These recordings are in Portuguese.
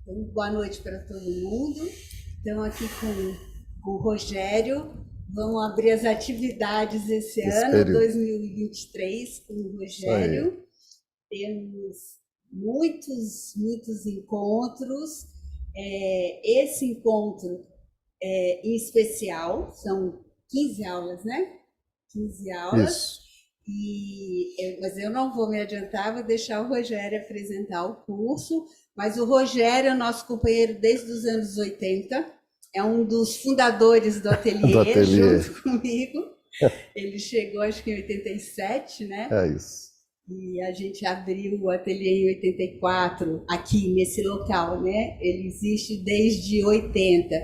Então, boa noite para todo mundo. Estamos aqui com o Rogério. Vamos abrir as atividades esse Esse ano, período. 2023, com o Isso aí. Rogério. Temos muitos encontros. Esse encontro em especial, são 15 aulas, né? 15 aulas. Isso. Mas eu não vou me adiantar, vou deixar o Rogério apresentar o curso. Mas o Rogério é nosso companheiro desde os anos 80, é um dos fundadores do Do ateliê, ateliê. junto comigo. Ele chegou, acho que em 87, né? É isso. E a gente abriu o ateliê em 84, aqui nesse local, né? Ele existe desde 80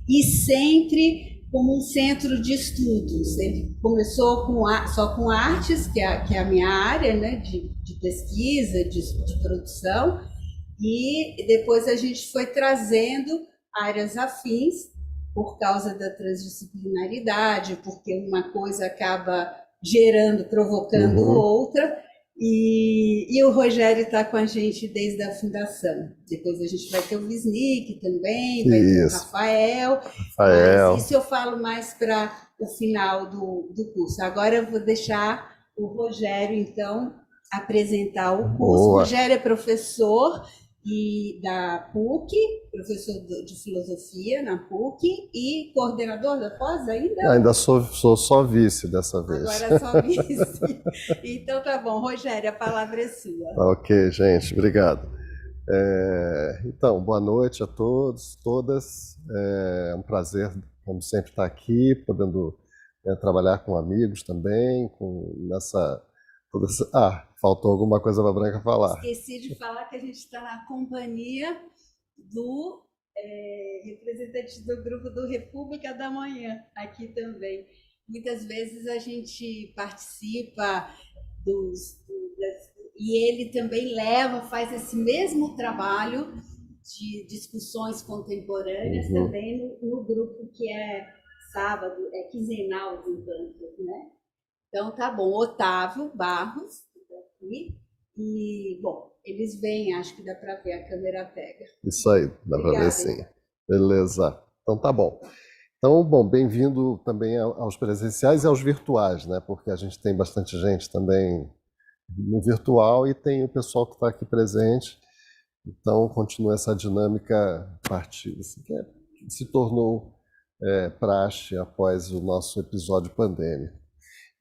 e sempre como um centro de estudos. Ele começou só com artes, que é a minha área, né? De pesquisa, de produção, e depois a gente foi trazendo áreas afins por causa da transdisciplinaridade, porque uma coisa acaba gerando, provocando Uhum. outra. E o Rogério está com a gente desde a fundação. Depois a gente vai ter o Wisnik também, vai ter o Isso. Rafael, mas Rafael. isso eu falo mais para o final do curso. Agora eu vou deixar o Rogério, então, apresentar o curso. O Boa. Rogério é professor da PUC, professor de filosofia na PUC e coordenador da pós ainda? Ainda sou só vice dessa vez. Agora só vice. Então tá bom, Rogério, a palavra é sua. Tá ok, gente. Obrigado. Então, boa noite a todos, todas. É um prazer, como sempre, estar aqui, podendo trabalhar com amigos também, faltou alguma coisa para a Branca falar. Esqueci de falar que a gente está na companhia do representante do grupo do República da Manhã, aqui também. Muitas vezes a gente participa e ele também faz esse mesmo trabalho de discussões contemporâneas também no grupo que é sábado, é quinzenal do Encantos, né? Então tá bom, Otávio Barros, aqui, e bom, eles vêm, acho que dá para ver, a câmera pega. Isso aí, dá para ver Obrigada, sim. então. Beleza. Então tá bom. Então, bom, bem-vindo também aos presenciais e aos virtuais, né? Porque a gente tem bastante gente também no virtual e tem o pessoal que está aqui presente. Então, continua essa dinâmica partida, assim, que se tornou praxe após o nosso episódio pandêmico.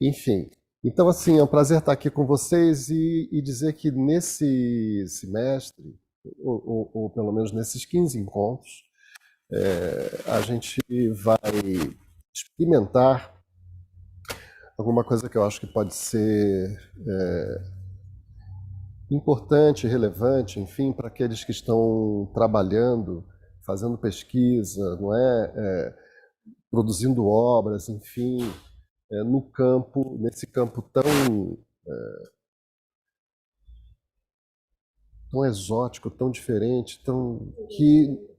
Enfim, então, assim, é um prazer estar aqui com vocês e dizer que nesse semestre, ou pelo menos nesses 15 encontros, a gente vai experimentar alguma coisa que eu acho que pode ser importante, relevante, enfim, para aqueles que estão trabalhando, fazendo pesquisa, não é? Produzindo obras, enfim, no campo, nesse campo tão exótico, tão diferente,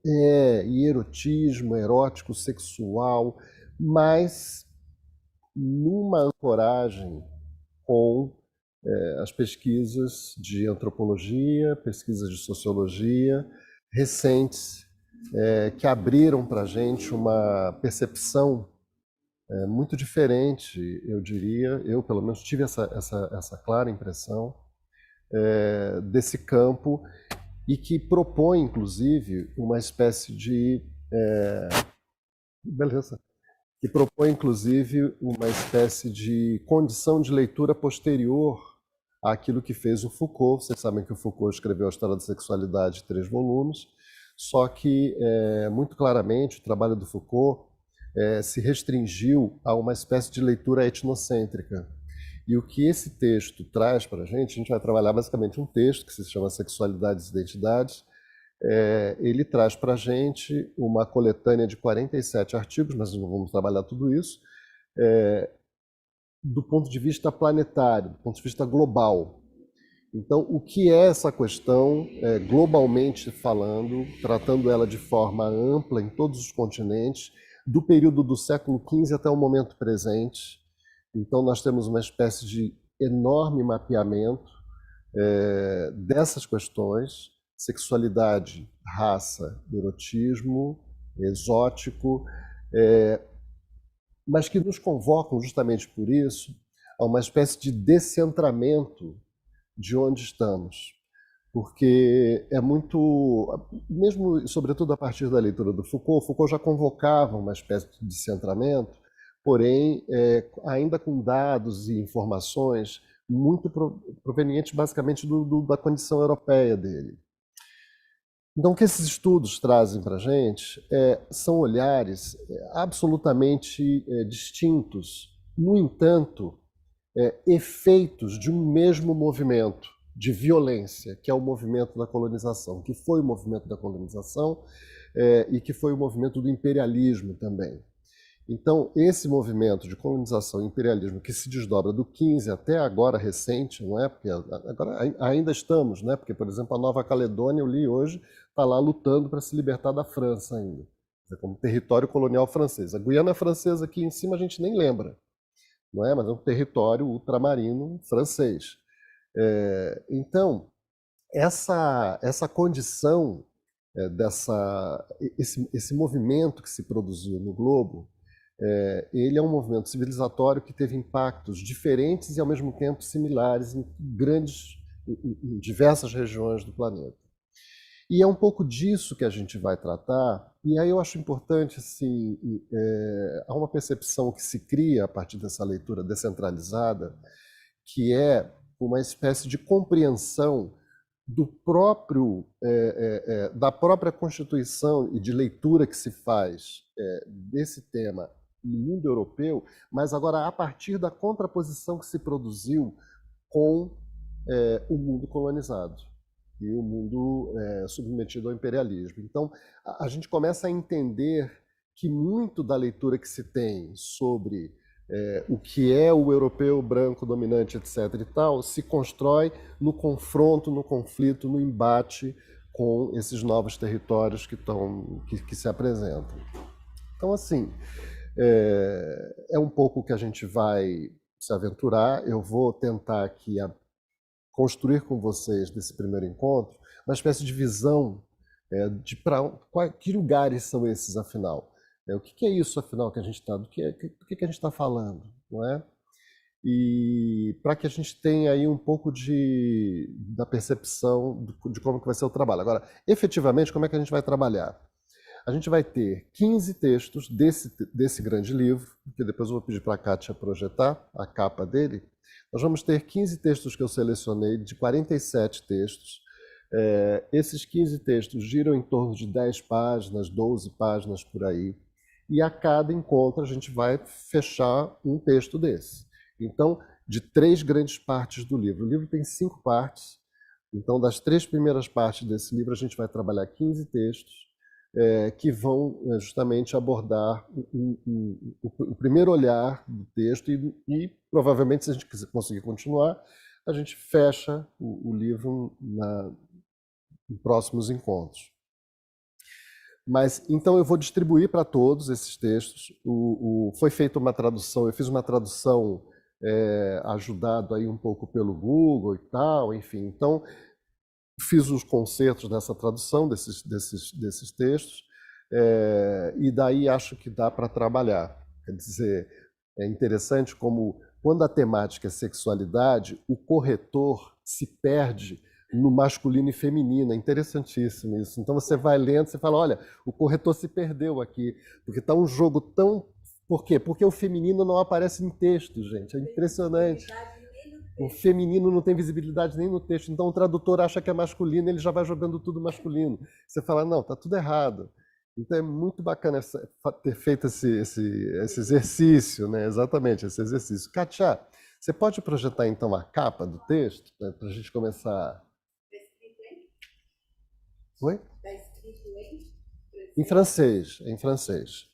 e erotismo, erótico, sexual, mas numa ancoragem com as pesquisas de antropologia, pesquisas de sociologia recentes, que abriram para a gente uma percepção muito diferente, eu diria, eu pelo menos tive essa clara impressão desse campo e que propõe, inclusive, uma espécie de... Beleza. Que propõe, inclusive, uma espécie de condição de leitura posterior àquilo que fez o Foucault. Vocês sabem que o Foucault escreveu a História da Sexualidade em 3 volumes, só que, muito claramente, o trabalho do Foucault se restringiu a uma espécie de leitura etnocêntrica. E o que esse texto traz para a gente vai trabalhar basicamente um texto que se chama Sexualidades e Identidades. Ele traz para a gente uma coletânea de 47 artigos, mas não vamos trabalhar tudo isso, do ponto de vista planetário, do ponto de vista global. Então, o que é essa questão, globalmente falando, tratando ela de forma ampla em todos os continentes, do período do século XV até o momento presente. Então, nós temos uma espécie de enorme mapeamento dessas questões, sexualidade, raça, erotismo, exótico, mas que nos convocam justamente por isso a uma espécie de descentramento de onde estamos. Porque é muito, mesmo sobretudo a partir da leitura do Foucault já convocava uma espécie de descentramento, porém ainda com dados e informações muito provenientes basicamente da condição europeia dele. Então, o que esses estudos trazem para a gente são olhares absolutamente distintos, no entanto, efeitos de um mesmo movimento de violência, que é o movimento da colonização, que foi o movimento da colonização e que foi o movimento do imperialismo também. Então, esse movimento de colonização e imperialismo que se desdobra do 15 até agora recente, não é? Porque agora ainda estamos, né? Porque, por exemplo, a Nova Caledônia, eu li hoje, está lá lutando para se libertar da França ainda, como território colonial francês. A Guiana Francesa aqui em cima a gente nem lembra, não é? Mas é um território ultramarino francês. Então, essa condição, esse movimento que se produziu no globo, ele é um movimento civilizatório que teve impactos diferentes e ao mesmo tempo similares em diversas regiões do planeta. E é um pouco disso que a gente vai tratar, e aí eu acho importante, assim, há uma percepção que se cria a partir dessa leitura descentralizada, que é uma espécie de compreensão da própria Constituição e de leitura que se faz desse tema no mundo europeu, mas agora a partir da contraposição que se produziu com o mundo colonizado e o mundo submetido ao imperialismo. Então, a gente começa a entender que muito da leitura que se tem sobre o que é o europeu branco dominante, etc. e tal, se constrói no confronto, no conflito, no embate com esses novos territórios que se apresentam. Então, assim, é um pouco o que a gente vai se aventurar. Eu vou tentar aqui construir com vocês, nesse primeiro encontro, uma espécie de visão de que lugares são esses, afinal. O que é isso, afinal, que a gente está, do que a gente está falando, não é? E para que a gente tenha aí um pouco da percepção de como que vai ser o trabalho. Agora, efetivamente, como é que a gente vai trabalhar? A gente vai ter 15 textos desse grande livro, que depois eu vou pedir para a Kátia projetar a capa dele. Nós vamos ter 15 textos que eu selecionei, de 47 textos. Esses 15 textos giram em torno de 10 páginas, 12 páginas por aí. E a cada encontro a gente vai fechar um texto desse. Então, de 3 grandes partes do livro. O livro tem 5 partes. Então, das 3 primeiras partes desse livro, a gente vai trabalhar 15 textos que vão justamente abordar o primeiro olhar do texto e provavelmente, se a gente conseguir continuar, a gente fecha o livro em próximos encontros. Mas, então, eu vou distribuir para todos esses textos. Foi feita uma tradução, eu fiz uma tradução ajudado aí um pouco pelo Google e tal, enfim. Então, fiz os concertos dessa tradução desses textos, e daí acho que dá para trabalhar. Quer dizer, é interessante como, quando a temática é sexualidade, o corretor se perde no masculino e feminino. É interessantíssimo isso. Então você vai lendo, você fala, olha, o corretor se perdeu aqui, porque está um jogo tão... Por quê? Porque o feminino não aparece em texto, gente. É impressionante. O feminino não tem visibilidade nem no texto. Então o tradutor acha que é masculino, ele já vai jogando tudo masculino. Você fala, não, está tudo errado. Então é muito bacana ter feito esse exercício, né? Exatamente, esse exercício. Kátia, você pode projetar então a capa do texto, para a gente começar? Oi? Está escrito em francês, em francês.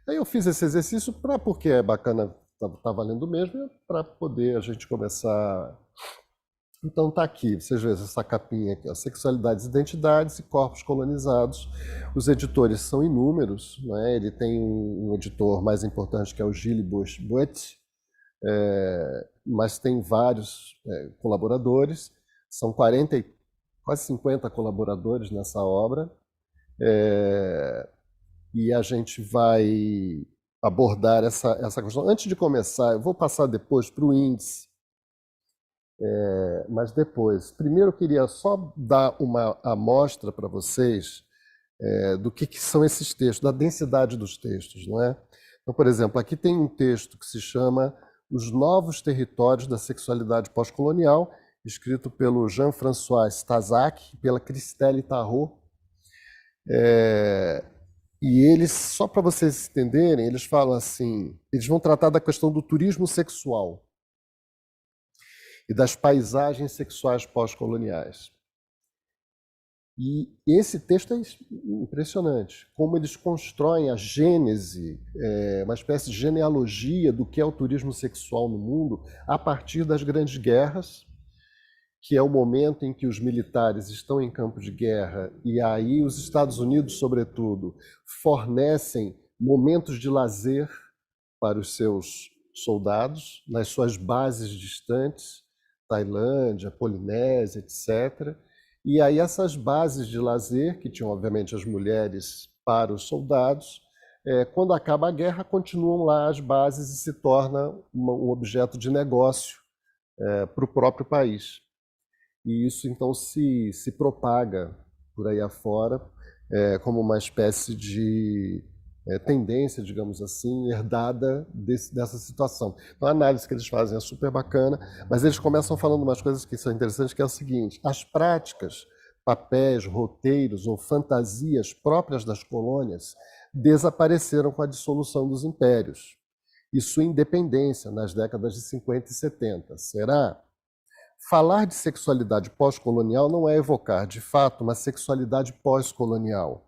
Aí eu fiz esse exercício porque é bacana, tá valendo mesmo, para poder a gente começar. Então tá aqui, vocês veem essa capinha aqui, ó, Sexualidades, Identidades e Corpos Colonizados. Os editores são inúmeros, né? Ele tem um editor mais importante que é o Gilles Boët, mas tem vários colaboradores, são 40, quase 50 colaboradores nessa obra, e a gente vai abordar essa questão. Antes de começar, eu vou passar depois para o índice, mas depois. Primeiro eu queria só dar uma amostra para vocês do que são esses textos, da densidade dos textos, não é? Então, por exemplo, aqui tem um texto que se chama Os Novos Territórios da Sexualidade Pós-Colonial, escrito pelo Jean-François Stasak e pela Christelle Tarot. E eles, só para vocês entenderem, eles falam assim, eles vão tratar da questão do turismo sexual e das paisagens sexuais pós-coloniais. E esse texto é impressionante, como eles constroem a gênese, uma espécie de genealogia do que é o turismo sexual no mundo a partir das grandes guerras, que é o momento em que os militares estão em campo de guerra e aí os Estados Unidos, sobretudo, fornecem momentos de lazer para os seus soldados nas suas bases distantes, Tailândia, Polinésia, etc. E aí essas bases de lazer, que tinham obviamente as mulheres para os soldados, quando acaba a guerra, continuam lá as bases e se torna um objeto de negócio para o próprio país. E isso então se propaga por aí afora como uma espécie de tendência, digamos assim, herdada dessa situação. Então a análise que eles fazem é super bacana, mas eles começam falando umas coisas que são interessantes, que é o seguinte: as práticas, papéis, roteiros ou fantasias próprias das colônias desapareceram com a dissolução dos impérios e sua independência nas décadas de 50 e 70. Será? Falar de sexualidade pós-colonial não é evocar, de fato, uma sexualidade pós-colonial,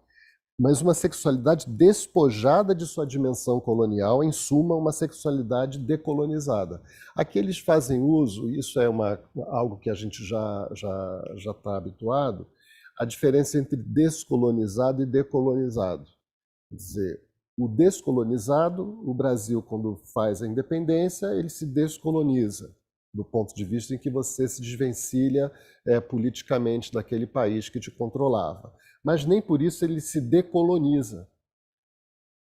mas uma sexualidade despojada de sua dimensão colonial, em suma, uma sexualidade decolonizada. Aqui eles fazem uso, isso é algo que a gente já está habituado, a diferença entre descolonizado e decolonizado. Quer dizer, o descolonizado, o Brasil, quando faz a independência, ele se descoloniza, do ponto de vista em que você se desvencilha politicamente daquele país que te controlava. Mas nem por isso ele se decoloniza,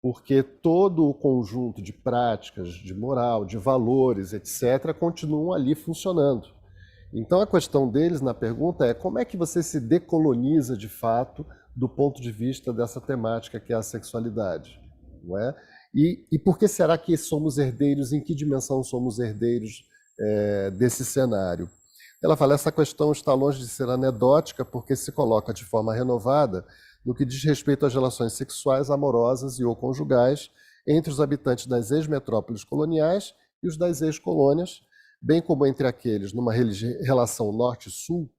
porque todo o conjunto de práticas, de moral, de valores, etc., continuam ali funcionando. Então a questão deles na pergunta é como é que você se decoloniza de fato do ponto de vista dessa temática que é a sexualidade, não é? E por que será que somos herdeiros, em que dimensão somos herdeiros desse cenário? Ela fala, essa questão está longe de ser anedótica porque se coloca de forma renovada no que diz respeito às relações sexuais, amorosas e ou conjugais entre os habitantes das ex-metrópoles coloniais e os das ex-colônias, bem como entre aqueles numa relação norte-sul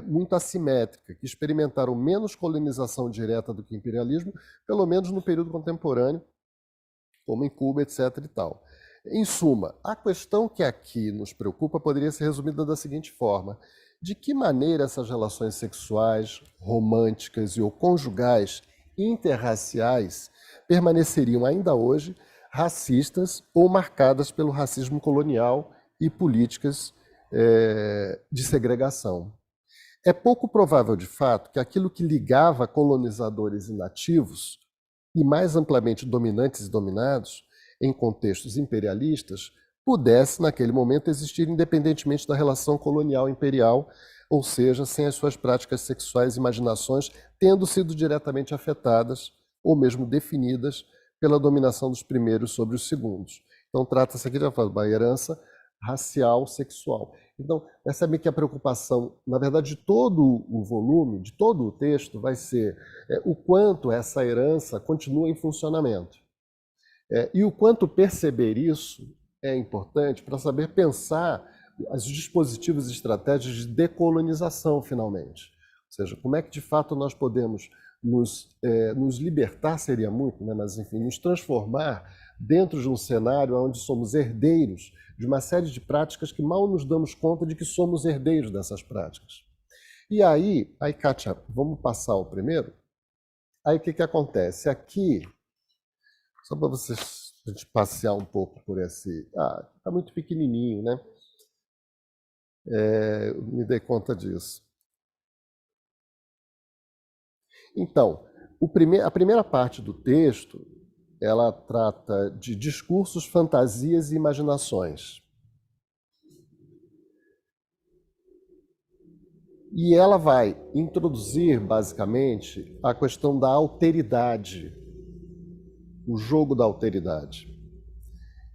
muito assimétrica, que experimentaram menos colonização direta do que imperialismo, pelo menos no período contemporâneo, como em Cuba, etc. e tal. Em suma, a questão que aqui nos preocupa poderia ser resumida da seguinte forma: de que maneira essas relações sexuais, românticas e ou conjugais interraciais permaneceriam ainda hoje racistas ou marcadas pelo racismo colonial e políticas de segregação? É pouco provável, de fato, que aquilo que ligava colonizadores e nativos, e mais amplamente dominantes e dominados, em contextos imperialistas, pudesse, naquele momento, existir independentemente da relação colonial-imperial, ou seja, sem as suas práticas sexuais e imaginações tendo sido diretamente afetadas ou mesmo definidas pela dominação dos primeiros sobre os segundos. Então, trata-se aqui de uma herança racial, sexual. Então, essa é meio que a preocupação, na verdade, de todo o volume, de todo o texto, vai ser o quanto essa herança continua em funcionamento. E o quanto perceber isso é importante para saber pensar os dispositivos e estratégias de decolonização, finalmente. Ou seja, como é que, de fato, nós podemos nos libertar, seria muito, né? Mas, enfim, nos transformar dentro de um cenário onde somos herdeiros de uma série de práticas que mal nos damos conta de que somos herdeiros dessas práticas. E aí, Kátia, vamos passar o primeiro? Aí o que acontece? Aqui, só para vocês a gente passear um pouco por esse... Ah, está muito pequenininho, né? Eu me dei conta disso. Então, a primeira parte do texto, ela trata de discursos, fantasias e imaginações. E ela vai introduzir, basicamente, a questão da alteridade, o jogo da alteridade.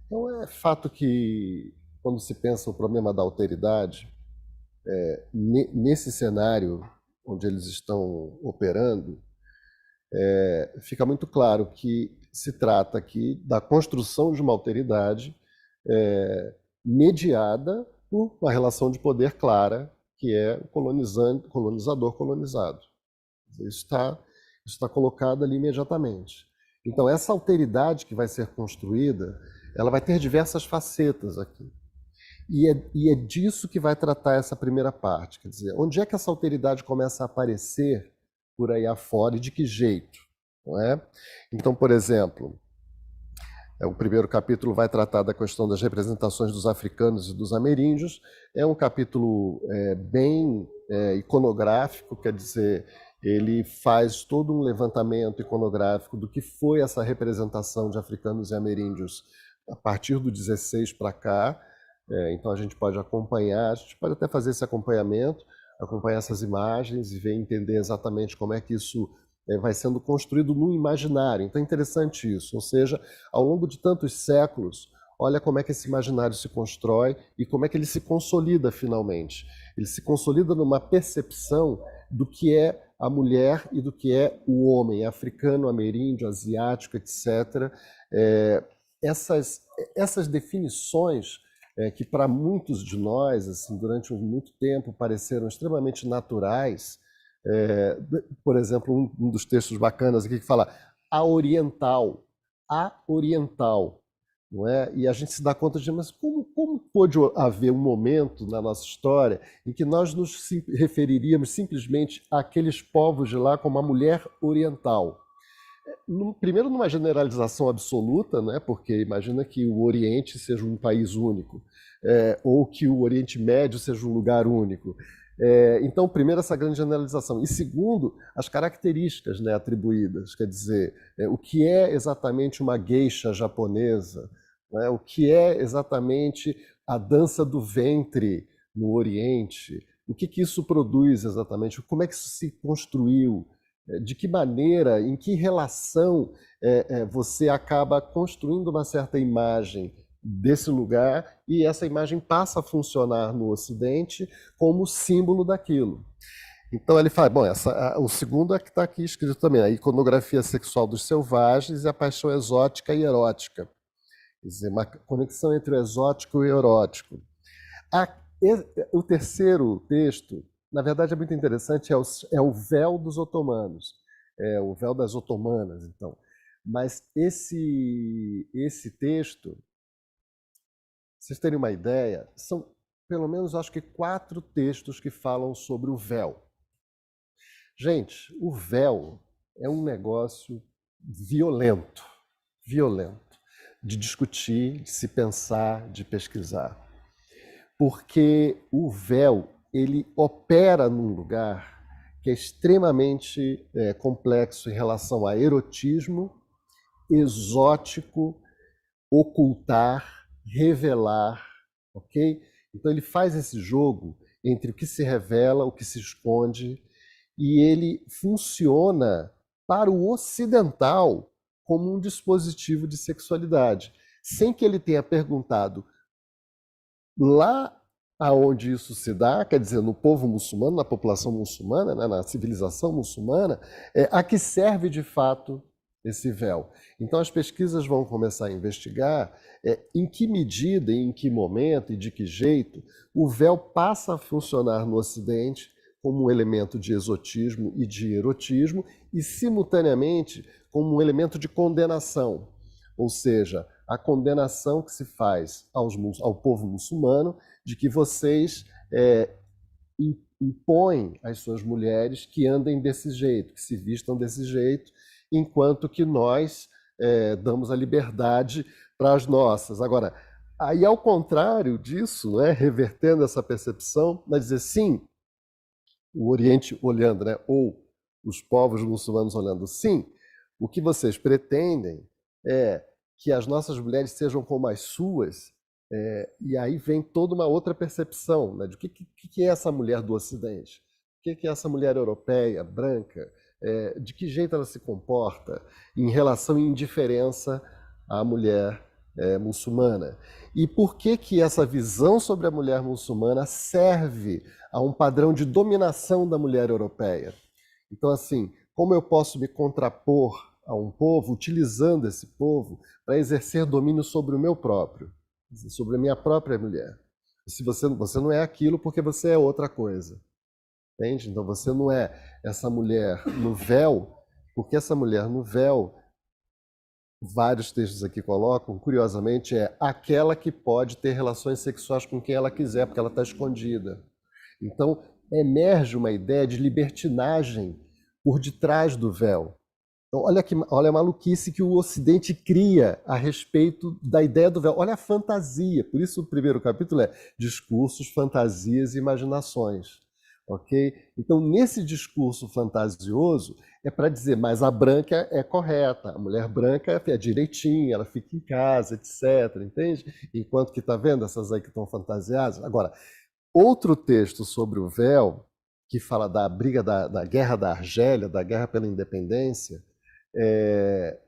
Então, é fato que, quando se pensa o problema da alteridade, nesse cenário onde eles estão operando, fica muito claro que se trata aqui da construção de uma alteridade mediada por uma relação de poder clara, que é o colonizador-colonizado. Isso está colocado ali imediatamente. Então, essa alteridade que vai ser construída, ela vai ter diversas facetas aqui. E é disso que vai tratar essa primeira parte. Quer dizer, onde é que essa alteridade começa a aparecer por aí afora e de que jeito? Não é? Então, por exemplo, o primeiro capítulo vai tratar da questão das representações dos africanos e dos ameríndios. É um capítulo bem iconográfico, quer dizer, ele faz todo um levantamento iconográfico do que foi essa representação de africanos e ameríndios a partir do 16 para cá. Então a gente pode acompanhar, a gente pode até fazer esse acompanhamento, acompanhar essas imagens e ver, entender exatamente como é que isso vai sendo construído no imaginário. Então é interessante isso, ou seja, ao longo de tantos séculos, olha como é que esse imaginário se constrói e como é que ele se consolida finalmente. Ele se consolida numa percepção do que é a mulher e do que é o homem, africano, ameríndio, asiático, etc. Essas definições que para muitos de nós, assim, durante muito tempo, pareceram extremamente naturais. Por exemplo, um dos textos bacanas aqui que fala a oriental, não é? E a gente se dá conta de, mas como pôde haver um momento na nossa história em que nós nos referiríamos simplesmente àqueles povos de lá como a mulher oriental? Primeiro, numa generalização absoluta, né? Porque imagina que o Oriente seja um país único, ou que o Oriente Médio seja um lugar único. Então, primeiro, essa grande generalização. E segundo, as características, né, atribuídas. Quer dizer, o que é exatamente uma geisha japonesa, né? O que é exatamente a dança do ventre no Oriente, o que isso produz exatamente, como é que isso se construiu, de que maneira, em que relação você acaba construindo uma certa imagem desse lugar e essa imagem passa a funcionar no Ocidente como símbolo daquilo. Então ele fala, bom, o segundo é que está aqui escrito também, a iconografia sexual dos selvagens e a paixão exótica e erótica. Quer dizer, uma conexão entre o exótico e o erótico. O terceiro texto, na verdade, é muito interessante, é o véu dos otomanos, o véu das otomanas, então. Mas esse texto, pra vocês terem uma ideia, são pelo menos, acho que 4 textos que falam sobre o véu. Gente, o véu é um negócio violento, de discutir, de se pensar, de pesquisar. Porque o véu, ele opera num lugar que é extremamente complexo em relação a erotismo, exótico, ocultar, revelar, ok? Então ele faz esse jogo entre o que se revela, o que se esconde, e ele funciona para o ocidental como um dispositivo de sexualidade, sem que ele tenha perguntado lá aonde isso se dá, quer dizer, no povo muçulmano, na população muçulmana, né, na civilização muçulmana, a que serve de fato esse véu. Então as pesquisas vão começar a investigar em que medida, em que momento e de que jeito o véu passa a funcionar no Ocidente como um elemento de exotismo e de erotismo e, simultaneamente, como um elemento de condenação. Ou seja, a condenação que se faz ao povo muçulmano de que vocês impõem às suas mulheres que andem desse jeito, que se vistam desse jeito, enquanto que nós damos a liberdade para as nossas. Agora, aí ao contrário disso, né, revertendo essa percepção, vai dizer sim, o Oriente olhando, né, ou os povos muçulmanos olhando, sim, o que vocês pretendem é que as nossas mulheres sejam como as suas, e aí vem toda uma outra percepção, né, de o que é essa mulher do Ocidente, o que é essa mulher europeia, branca, de que jeito ela se comporta em relação à indiferença à mulher muçulmana. E por que essa visão sobre a mulher muçulmana serve a um padrão de dominação da mulher europeia? Então, assim, como eu posso me contrapor a um povo utilizando esse povo para exercer domínio sobre o meu próprio, sobre a minha própria mulher? Se você não é aquilo porque você é outra coisa. Entende? Então você não é essa mulher no véu, porque essa mulher no véu, vários textos aqui colocam, curiosamente, é aquela que pode ter relações sexuais com quem ela quiser, porque ela está escondida. Então emerge uma ideia de libertinagem por detrás do véu. Então, olha a maluquice que o Ocidente cria a respeito da ideia do véu. Olha a fantasia. Por isso o primeiro capítulo é discursos, fantasias e imaginações. Ok? Então, nesse discurso fantasioso, é para dizer, mas a branca é correta, a mulher branca é direitinha, ela fica em casa, etc. Entende? Enquanto que está vendo essas aí que estão fantasiadas. Agora, outro texto sobre o véu, que fala da briga da Guerra da Argélia, da Guerra pela Independência,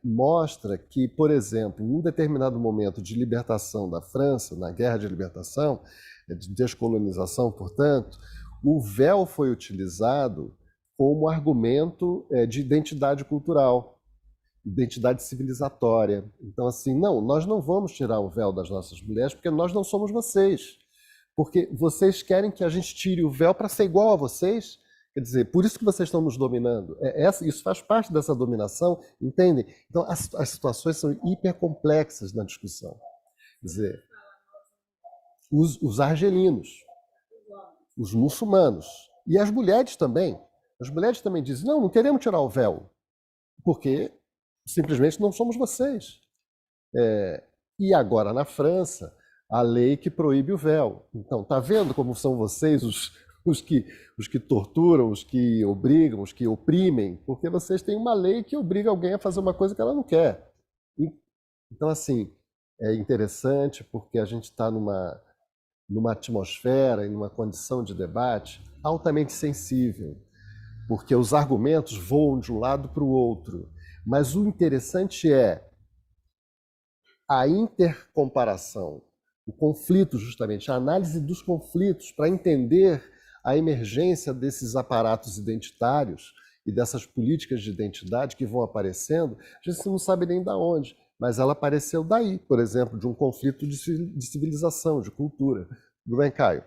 mostra que, por exemplo, em um determinado momento de libertação da França, na Guerra de Libertação, de descolonização, portanto, o véu foi utilizado como argumento de identidade cultural, identidade civilizatória. Então, assim, não, nós não vamos tirar o véu das nossas mulheres porque nós não somos vocês. Porque vocês querem que a gente tire o véu para ser igual a vocês? Quer dizer, por isso que vocês estão nos dominando. Isso faz parte dessa dominação, entendem? Então, as situações são hipercomplexas na discussão. Quer dizer, os argelinos, os muçulmanos e as mulheres também. As mulheres também dizem, não queremos tirar o véu, porque simplesmente não somos vocês. E agora, na França, a lei que proíbe o véu. Então, tá vendo como são vocês os que torturam, os que obrigam, os que oprimem? Porque vocês têm uma lei que obriga alguém a fazer uma coisa que ela não quer. Então, assim, é interessante porque a gente está numa atmosfera e numa condição de debate altamente sensível, porque os argumentos voam de um lado para o outro. Mas o interessante é a intercomparação, o conflito, justamente, a análise dos conflitos para entender a emergência desses aparatos identitários e dessas políticas de identidade que vão aparecendo. A gente não sabe nem de onde, mas ela apareceu daí, por exemplo, de um conflito de civilização, de cultura. Tudo bem, Caio?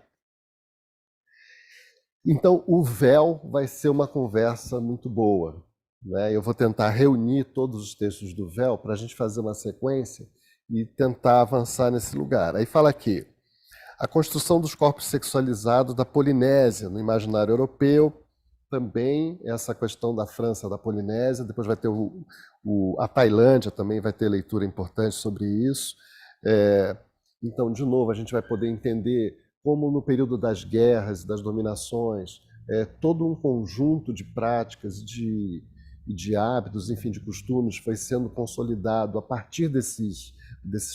Então, o véu vai ser uma conversa muito boa, né? Eu vou tentar reunir todos os textos do véu para a gente fazer uma sequência e tentar avançar nesse lugar. Aí fala aqui, a construção dos corpos sexualizados da Polinésia, no imaginário europeu, também essa questão da França, da Polinésia, depois vai ter a Tailândia também vai ter leitura importante sobre isso. Então, de novo, a gente vai poder entender como no período das guerras e das dominações, todo um conjunto de práticas e de hábitos, enfim, de costumes foi sendo consolidado a partir desses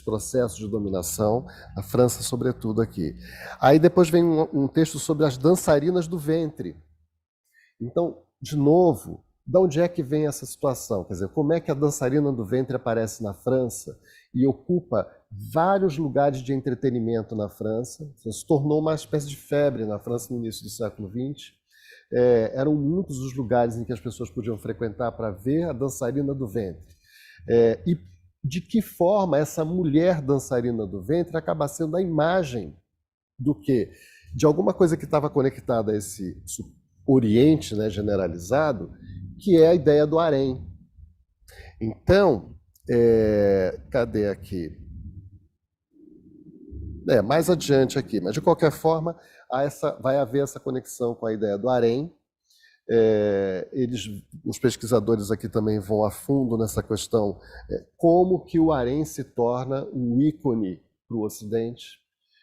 processos de dominação, a França sobretudo aqui. Aí depois vem um texto sobre as dançarinas do ventre. Então, de novo, de onde é que vem essa situação? Quer dizer, como é que a dançarina do ventre aparece na França e ocupa vários lugares de entretenimento na França? Se tornou uma espécie de febre na França no início do século XX. Eram muitos os lugares em que as pessoas podiam frequentar para ver a dançarina do ventre. E de que forma essa mulher dançarina do ventre acaba sendo a imagem do quê? De alguma coisa que estava conectada a esse Oriente, né, generalizado, que é a ideia do harém. Então, cadê aqui? Mais adiante aqui, mas de qualquer forma vai haver essa conexão com a ideia do harém, Os pesquisadores aqui também vão a fundo nessa questão, como que o harém se torna um ícone para o Ocidente.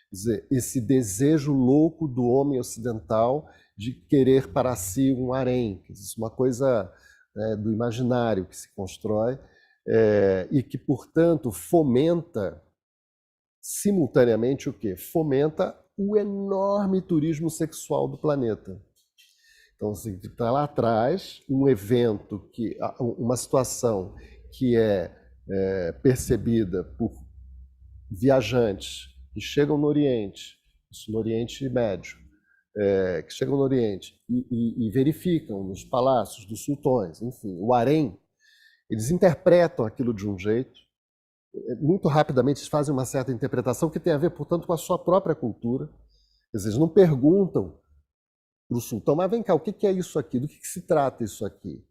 Quer dizer, esse desejo louco do homem ocidental de querer para si um harém, uma coisa do imaginário que se constrói, e que, portanto, fomenta simultaneamente o quê? Fomenta o enorme turismo sexual do planeta. Então, assim, está lá atrás um evento, uma situação que é percebida por viajantes que chegam no Oriente, isso no Oriente Médio, que chegam no Oriente e verificam nos palácios dos sultões, enfim, o harém, eles interpretam aquilo de um jeito, muito rapidamente eles fazem uma certa interpretação que tem a ver, portanto, com a sua própria cultura. Eles não perguntam para o sultão, mas vem cá, o que é isso aqui? Do que se trata isso aqui?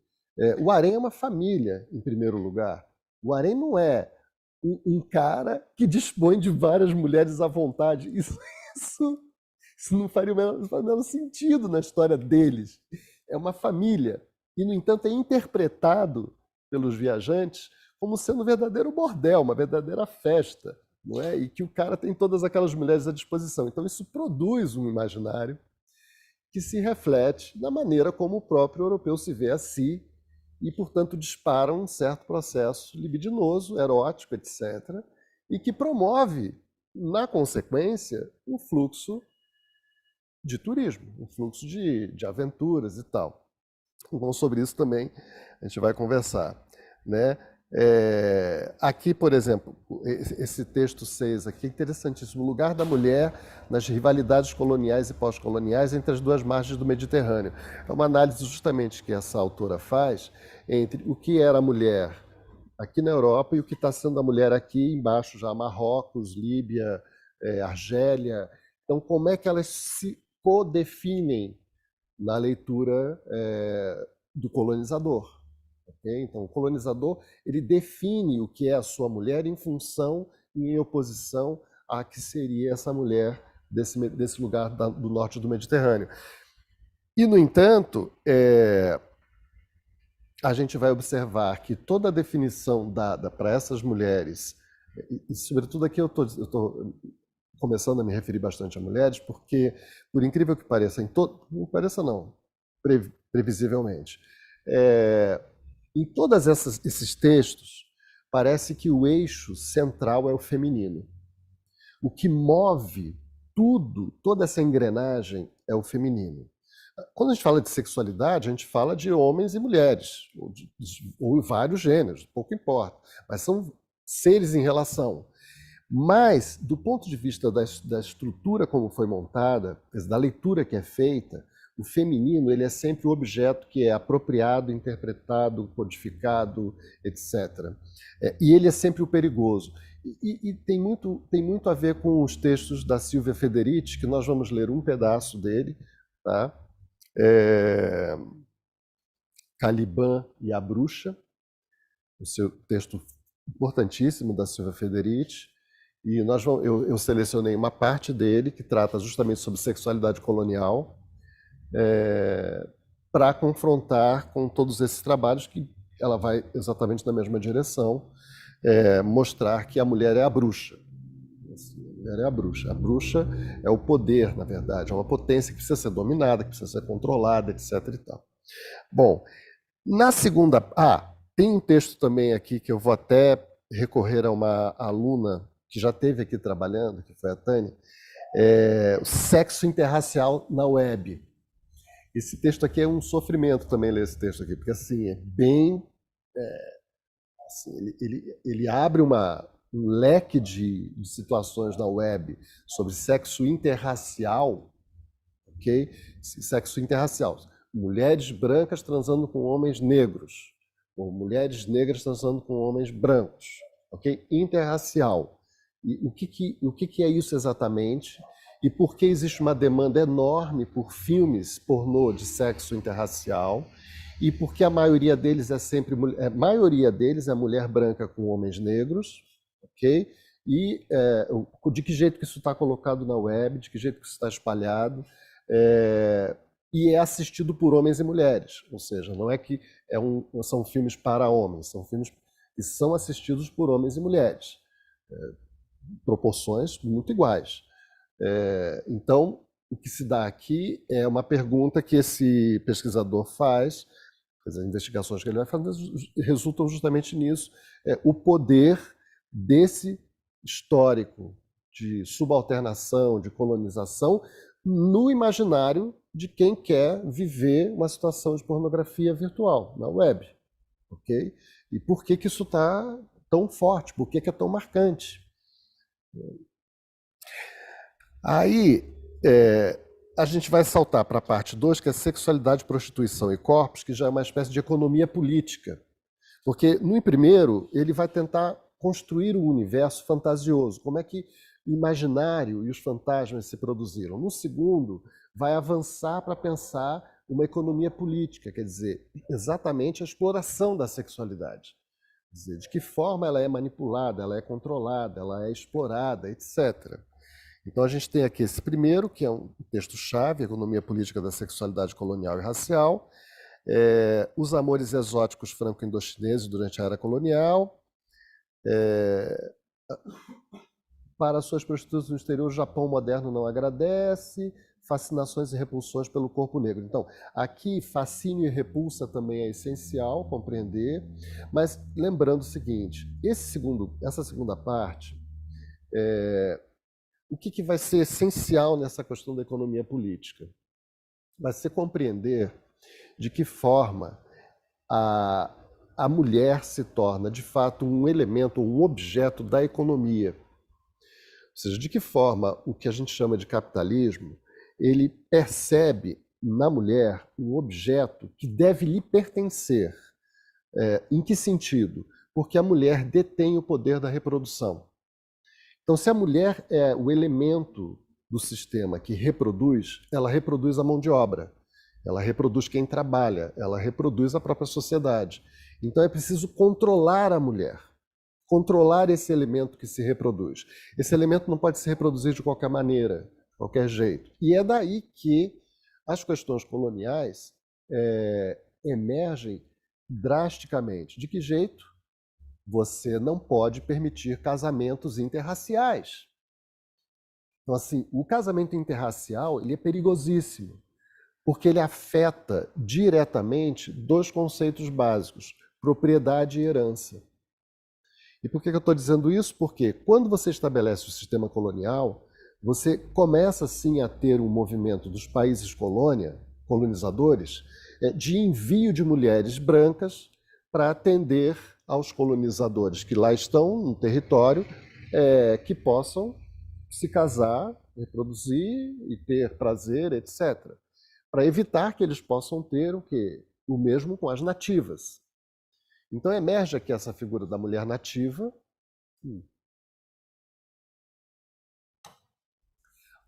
O harém é uma família, em primeiro lugar. O harém não é um cara que dispõe de várias mulheres à vontade. Isso não faria o menor sentido na história deles. É uma família. E, no entanto, é interpretado pelos viajantes como sendo um verdadeiro bordel, uma verdadeira festa, não é? E que o cara tem todas aquelas mulheres à disposição. Então, isso produz um imaginário que se reflete na maneira como o próprio europeu se vê a si e, portanto, dispara um certo processo libidinoso, erótico, etc., e que promove, na consequência, um fluxo de turismo, um fluxo de aventuras e tal. Então, sobre isso também a gente vai conversar, né? Aqui, por exemplo, esse texto 6 aqui é interessantíssimo. O lugar da mulher nas rivalidades coloniais e pós-coloniais entre as duas margens do Mediterrâneo. É uma análise justamente que essa autora faz entre o que era a mulher aqui na Europa e o que está sendo a mulher aqui embaixo, já Marrocos, Líbia, Argélia. Então, como é que elas se codefinem na leitura do colonizador? Okay? Então, o colonizador ele define o que é a sua mulher em função e em oposição a que seria essa mulher desse lugar do norte do Mediterrâneo. E, no entanto, a gente vai observar que toda a definição dada para essas mulheres, e sobretudo aqui eu estou começando a me referir bastante a mulheres, porque, por incrível que pareça, não pareça não, previsivelmente, em todos esses textos, parece que o eixo central é o feminino. O que move toda essa engrenagem é o feminino. Quando a gente fala de sexualidade, a gente fala de homens e mulheres, ou vários gêneros, pouco importa, mas são seres em relação. Mas, do ponto de vista da estrutura como foi montada, da leitura que é feita, o feminino ele é sempre o objeto que é apropriado, interpretado, codificado, etc. E ele é sempre o perigoso. E tem muito a ver com os textos da Silvia Federici, que nós vamos ler um pedaço dele, tá? Caliban e a Bruxa, o seu texto importantíssimo da Silvia Federici. E eu selecionei uma parte dele que trata justamente sobre sexualidade colonial, para confrontar com todos esses trabalhos que ela vai exatamente na mesma direção, mostrar que a mulher é a bruxa. A mulher é a bruxa. A bruxa é o poder, na verdade, é uma potência que precisa ser dominada, que precisa ser controlada, etc. e tal. Bom, na segunda... tem um texto também aqui que eu vou até recorrer a uma aluna que já esteve aqui trabalhando, que foi a Tânia, o sexo interracial na web. Esse texto aqui é um sofrimento também ler esse texto aqui, porque assim, é bem... assim, ele abre um leque de situações na web sobre sexo interracial, ok? Sexo interracial. Mulheres brancas transando com homens negros, ou mulheres negras transando com homens brancos, ok? Interracial. E o que é isso exatamente? E por que existe uma demanda enorme por filmes pornô de sexo interracial? E porque a maioria deles é mulher branca com homens negros, ok? E de que jeito que isso está colocado na web, de que jeito que isso está espalhado, e é assistido por homens e mulheres, ou seja, não é que são filmes para homens, são filmes que são assistidos por homens e mulheres, proporções muito iguais. Então, o que se dá aqui é uma pergunta que esse pesquisador faz, as investigações que ele vai fazer resultam justamente nisso, o poder desse histórico de subalternação, de colonização, no imaginário de quem quer viver uma situação de pornografia virtual, na web. Okay? E por que isso está tão forte? Por que é tão marcante? Aí, a gente vai saltar para a parte 2, que é sexualidade, prostituição e corpos, que já é uma espécie de economia política. Porque no primeiro, ele vai tentar construir um universo fantasioso, como é que o imaginário e os fantasmas se produziram. No segundo, vai avançar para pensar uma economia política, quer dizer, exatamente a exploração da sexualidade. Quer dizer, de que forma ela é manipulada, ela é controlada, ela é explorada, etc. Então a gente tem aqui esse primeiro, que é um texto-chave, Economia Política da Sexualidade Colonial e Racial, os amores exóticos franco-indochineses durante a era colonial, para suas prostitutas no exterior, o Japão moderno não agradece, fascinações e repulsões pelo corpo negro. Então, aqui, fascínio e repulsa também é essencial compreender, mas lembrando o seguinte, essa segunda parte, o que vai ser essencial nessa questão da economia política? Vai ser compreender de que forma a mulher se torna, de fato, um elemento, um objeto da economia. Ou seja, de que forma o que a gente chama de capitalismo, ele percebe na mulher um objeto que deve lhe pertencer. Em que sentido? Porque a mulher detém o poder da reprodução. Então, se a mulher é o elemento do sistema que reproduz, ela reproduz a mão de obra, ela reproduz quem trabalha, ela reproduz a própria sociedade. Então, é preciso controlar a mulher, controlar esse elemento que se reproduz. Esse elemento não pode se reproduzir de qualquer maneira, de qualquer jeito. E é daí que as questões coloniais emergem drasticamente. De que jeito? Você não pode permitir casamentos interraciais. Então, assim, o casamento interracial ele é perigosíssimo, porque ele afeta diretamente dois conceitos básicos, propriedade e herança. E por que eu estou dizendo isso? Porque quando você estabelece o sistema colonial, você começa sim a ter um movimento dos países colonizadores, de envio de mulheres brancas para atender aos colonizadores que lá estão no território, que possam se casar, reproduzir e ter prazer, etc. Para evitar que eles possam ter o quê? O mesmo com as nativas. Então emerge aqui essa figura da mulher nativa,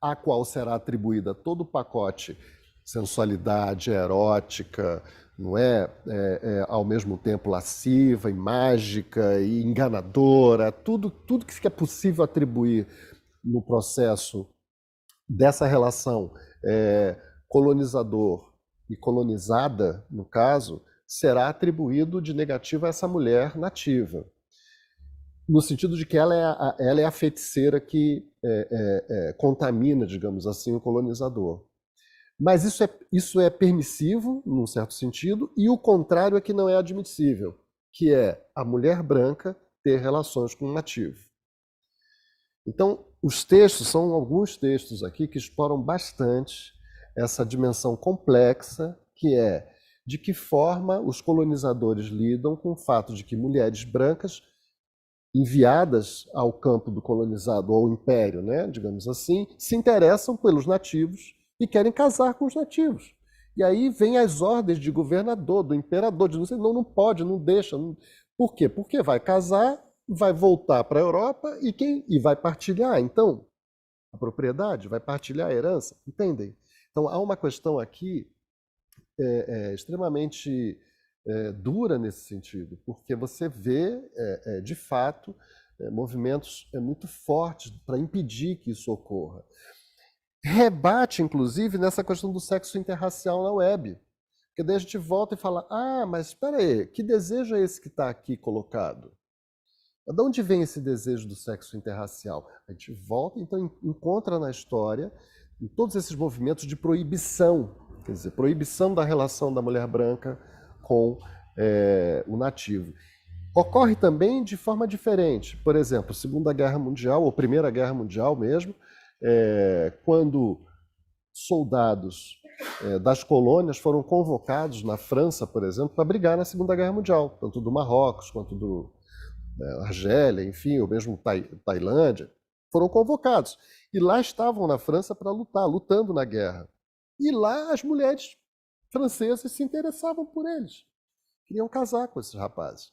a qual será atribuída todo o pacote sensualidade, erótica, não ao mesmo tempo lasciva e mágica e enganadora, tudo que é possível atribuir no processo dessa relação colonizador e colonizada, no caso, será atribuído de negativo a essa mulher nativa. No sentido de que ela é a feiticeira que contamina, digamos assim, o colonizador. Mas isso é permissivo, num certo sentido, e o contrário é que não é admissível, que é a mulher branca ter relações com um nativo. Então, os textos, são alguns textos aqui que exploram bastante essa dimensão complexa, que é de que forma os colonizadores lidam com o fato de que mulheres brancas enviadas ao campo do colonizado, ou ao império, né, digamos assim, se interessam pelos nativos e querem casar com os nativos. E aí vem as ordens de governador, do imperador, de não pode, não deixa. Não... Por quê? Porque vai casar, vai voltar para a Europa e vai partilhar, então, a propriedade, vai partilhar a herança, entendem? Então há uma questão aqui extremamente dura nesse sentido, porque você vê, de fato, movimentos muito fortes para impedir que isso ocorra. rebate, inclusive, nessa questão do sexo interracial na web. Porque daí a gente volta e fala, mas espera aí, que desejo é esse que está aqui colocado? De onde vem esse desejo do sexo interracial? A gente volta, então, encontra na história, em todos esses movimentos de proibição, quer dizer, proibição da relação da mulher branca com o nativo. Ocorre também de forma diferente. Por exemplo, Segunda Guerra Mundial, ou Primeira Guerra Mundial mesmo, quando soldados das colônias foram convocados na França, por exemplo, para brigar na Segunda Guerra Mundial, tanto do Marrocos quanto do Argélia, enfim, ou mesmo Tailândia, foram convocados. E lá estavam na França para lutar, lutando na guerra. E lá as mulheres francesas se interessavam por eles. Queriam casar com esses rapazes.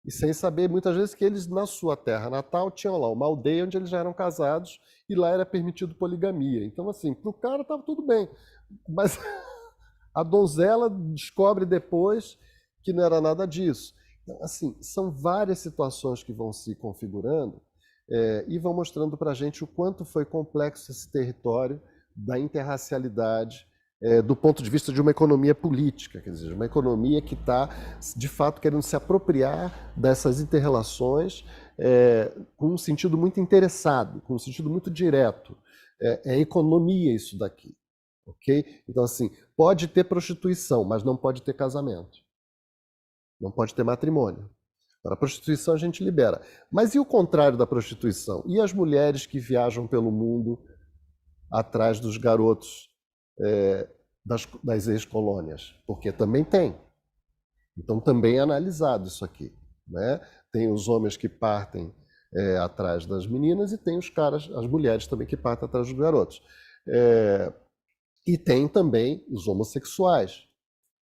E sem saber, muitas vezes, que eles, na sua terra natal, tinham lá uma aldeia onde eles já eram casados e lá era permitido poligamia. Então, assim, para o cara estava tudo bem. Mas a donzela descobre depois que não era nada disso. Então, assim, são várias situações que vão se configurando e vão mostrando para a gente o quanto foi complexo esse território da interracialidade, do ponto de vista de uma economia política, quer dizer, uma economia que está, de fato, querendo se apropriar dessas interrelações com um sentido muito interessado, com um sentido muito direto. É economia isso daqui, ok? Então, assim, pode ter prostituição, mas não pode ter casamento. Não pode ter matrimônio. Para a prostituição a gente libera. Mas e o contrário da prostituição? E as mulheres que viajam pelo mundo atrás dos garotos das ex-colônias? Porque também tem. Então também é analisado isso aqui, né? Tem os homens que partem atrás das meninas e tem os caras, as mulheres também que partem atrás dos garotos. E tem também os homossexuais.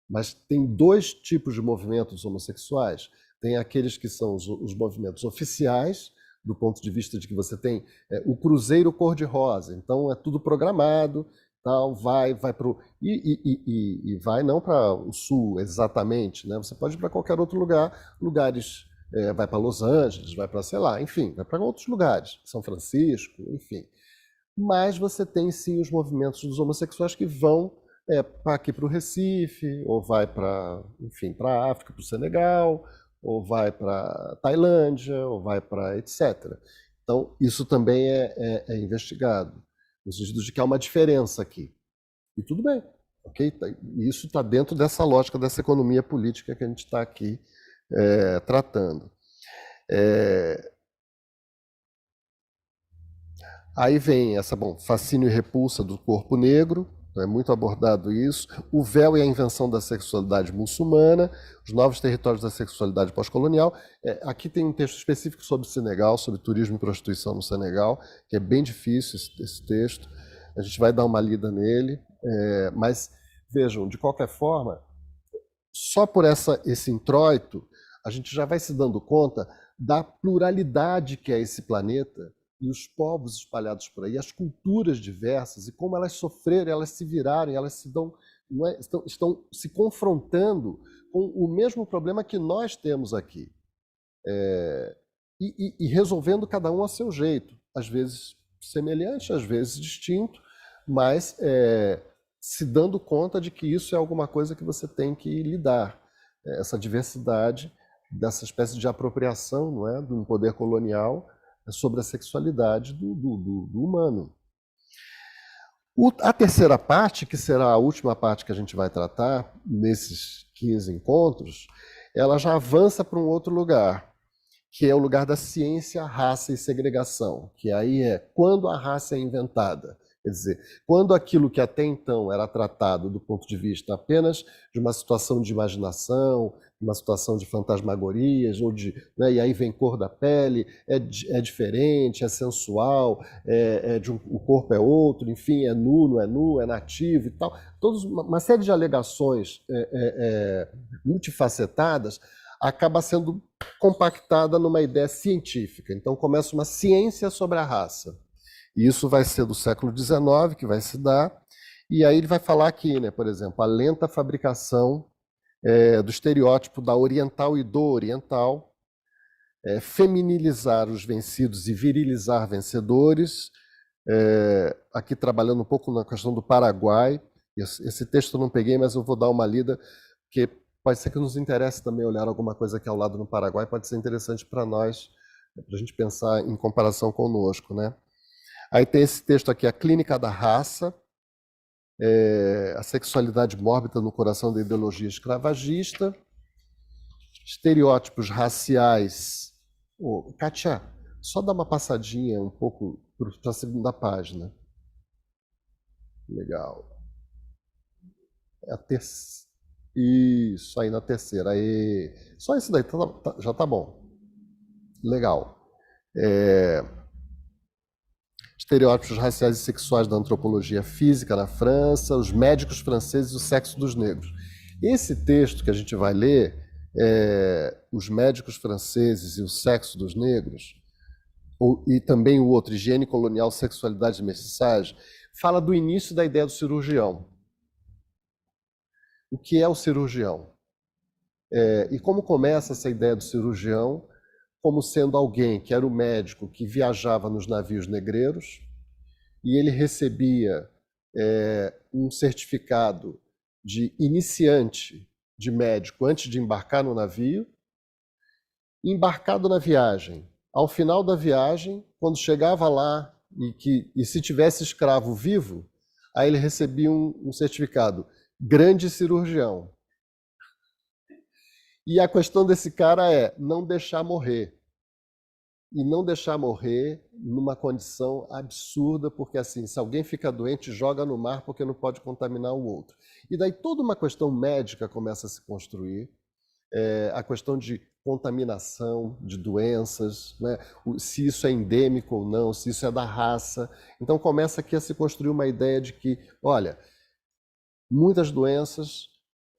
Mas tem dois tipos de movimentos homossexuais. Tem aqueles que são os movimentos oficiais, do ponto de vista de que você tem o cruzeiro cor-de-rosa. Então é tudo programado, tal, vai para o... E vai não para o sul exatamente, né? Você pode ir para qualquer outro lugar, vai para Los Angeles, vai para, sei lá, enfim, vai para outros lugares, São Francisco, enfim. Mas você tem sim os movimentos dos homossexuais que vão aqui para o Recife, ou vai para, enfim, para a África, para o Senegal, ou vai para Tailândia, ou vai para etc. Então, isso também é investigado, no sentido de que há uma diferença aqui. E tudo bem, ok? Isso está dentro dessa lógica, dessa economia política que a gente está aqui tratando. Aí vem essa, fascínio e repulsa do corpo negro, é muito abordado isso, o véu e a invenção da sexualidade muçulmana, os novos territórios da sexualidade pós-colonial. Aqui tem um texto específico sobre o Senegal, sobre turismo e prostituição no Senegal, que é bem difícil esse texto, a gente vai dar uma lida nele, mas vejam, de qualquer forma, só por esse introito, a gente já vai se dando conta da pluralidade que é esse planeta, e os povos espalhados por aí, as culturas diversas, e como elas sofreram, elas se viraram, elas estão se confrontando com o mesmo problema que nós temos aqui. E resolvendo cada um a seu jeito, às vezes semelhante, às vezes distinto, mas se dando conta de que isso é alguma coisa que você tem que lidar. Essa diversidade, dessa espécie de apropriação, não é, de um poder colonial sobre a sexualidade do humano. A terceira parte, que será a última parte que a gente vai tratar nesses 15 encontros, ela já avança para um outro lugar, que é o lugar da ciência, raça e segregação, que aí é quando a raça é inventada. Quer dizer, quando aquilo que até então era tratado do ponto de vista apenas de uma situação de imaginação, uma situação de fantasmagorias, e aí vem cor da pele, é diferente, é sensual, o corpo é outro, enfim, é nu, não é nu, é nativo e tal. Uma série de alegações multifacetadas acaba sendo compactada numa ideia científica. Então começa uma ciência sobre a raça. E isso vai ser do século XIX que vai se dar. E aí ele vai falar aqui, né, por exemplo, a lenta fabricação do estereótipo da oriental e do oriental, feminilizar os vencidos e virilizar vencedores, Aqui trabalhando um pouco na questão do Paraguai. Esse texto eu não peguei, mas eu vou dar uma lida, porque pode ser que nos interesse também olhar alguma coisa aqui ao lado no Paraguai, pode ser interessante para nós, para a gente pensar em comparação conosco, né? Aí tem esse texto aqui, A Clínica da Raça, a sexualidade mórbida no coração da ideologia escravagista, estereótipos raciais. Kátia, só dá uma passadinha um pouco para a segunda página. Legal. Isso, aí na terceira. Aí. Só isso daí, já tá bom. Legal. Estereótipos raciais e sexuais da antropologia física na França, os médicos franceses e o sexo dos negros. Esse texto que a gente vai ler, os médicos franceses e o sexo dos negros, e também o outro, higiene colonial, sexualidade e mestiçagem, fala do início da ideia do cirurgião. O que é o cirurgião? E como começa essa ideia do cirurgião como sendo alguém que era o médico que viajava nos navios negreiros e ele recebia um certificado de iniciante de médico antes de embarcar no navio, embarcado na viagem. Ao final da viagem, quando chegava lá e se tivesse escravo vivo, aí ele recebia um certificado, grande cirurgião. E a questão desse cara é não deixar morrer. E não deixar morrer numa condição absurda, porque assim, se alguém fica doente, joga no mar porque não pode contaminar o outro. E daí toda uma questão médica começa a se construir, a questão de contaminação de doenças, né? Se isso é endêmico ou não, se isso é da raça. Então começa aqui a se construir uma ideia de que, olha, muitas doenças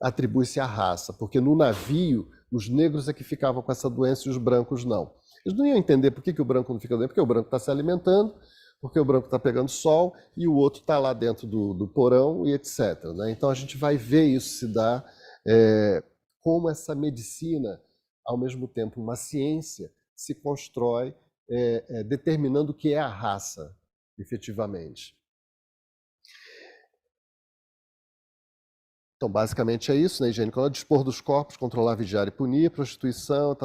atribuem-se à raça, porque no navio os negros é que ficavam com essa doença e os brancos não. Eles não iam entender por que o branco não fica doente, porque o branco está se alimentando, porque o branco está pegando sol e o outro está lá dentro do porão e etc. Né? Então a gente vai ver isso se dar, como essa medicina, ao mesmo tempo uma ciência, se constrói determinando o que é a raça, efetivamente. Então, basicamente é isso, né, higiene? Dispor dos corpos, controlar, vigiar e punir, prostituição,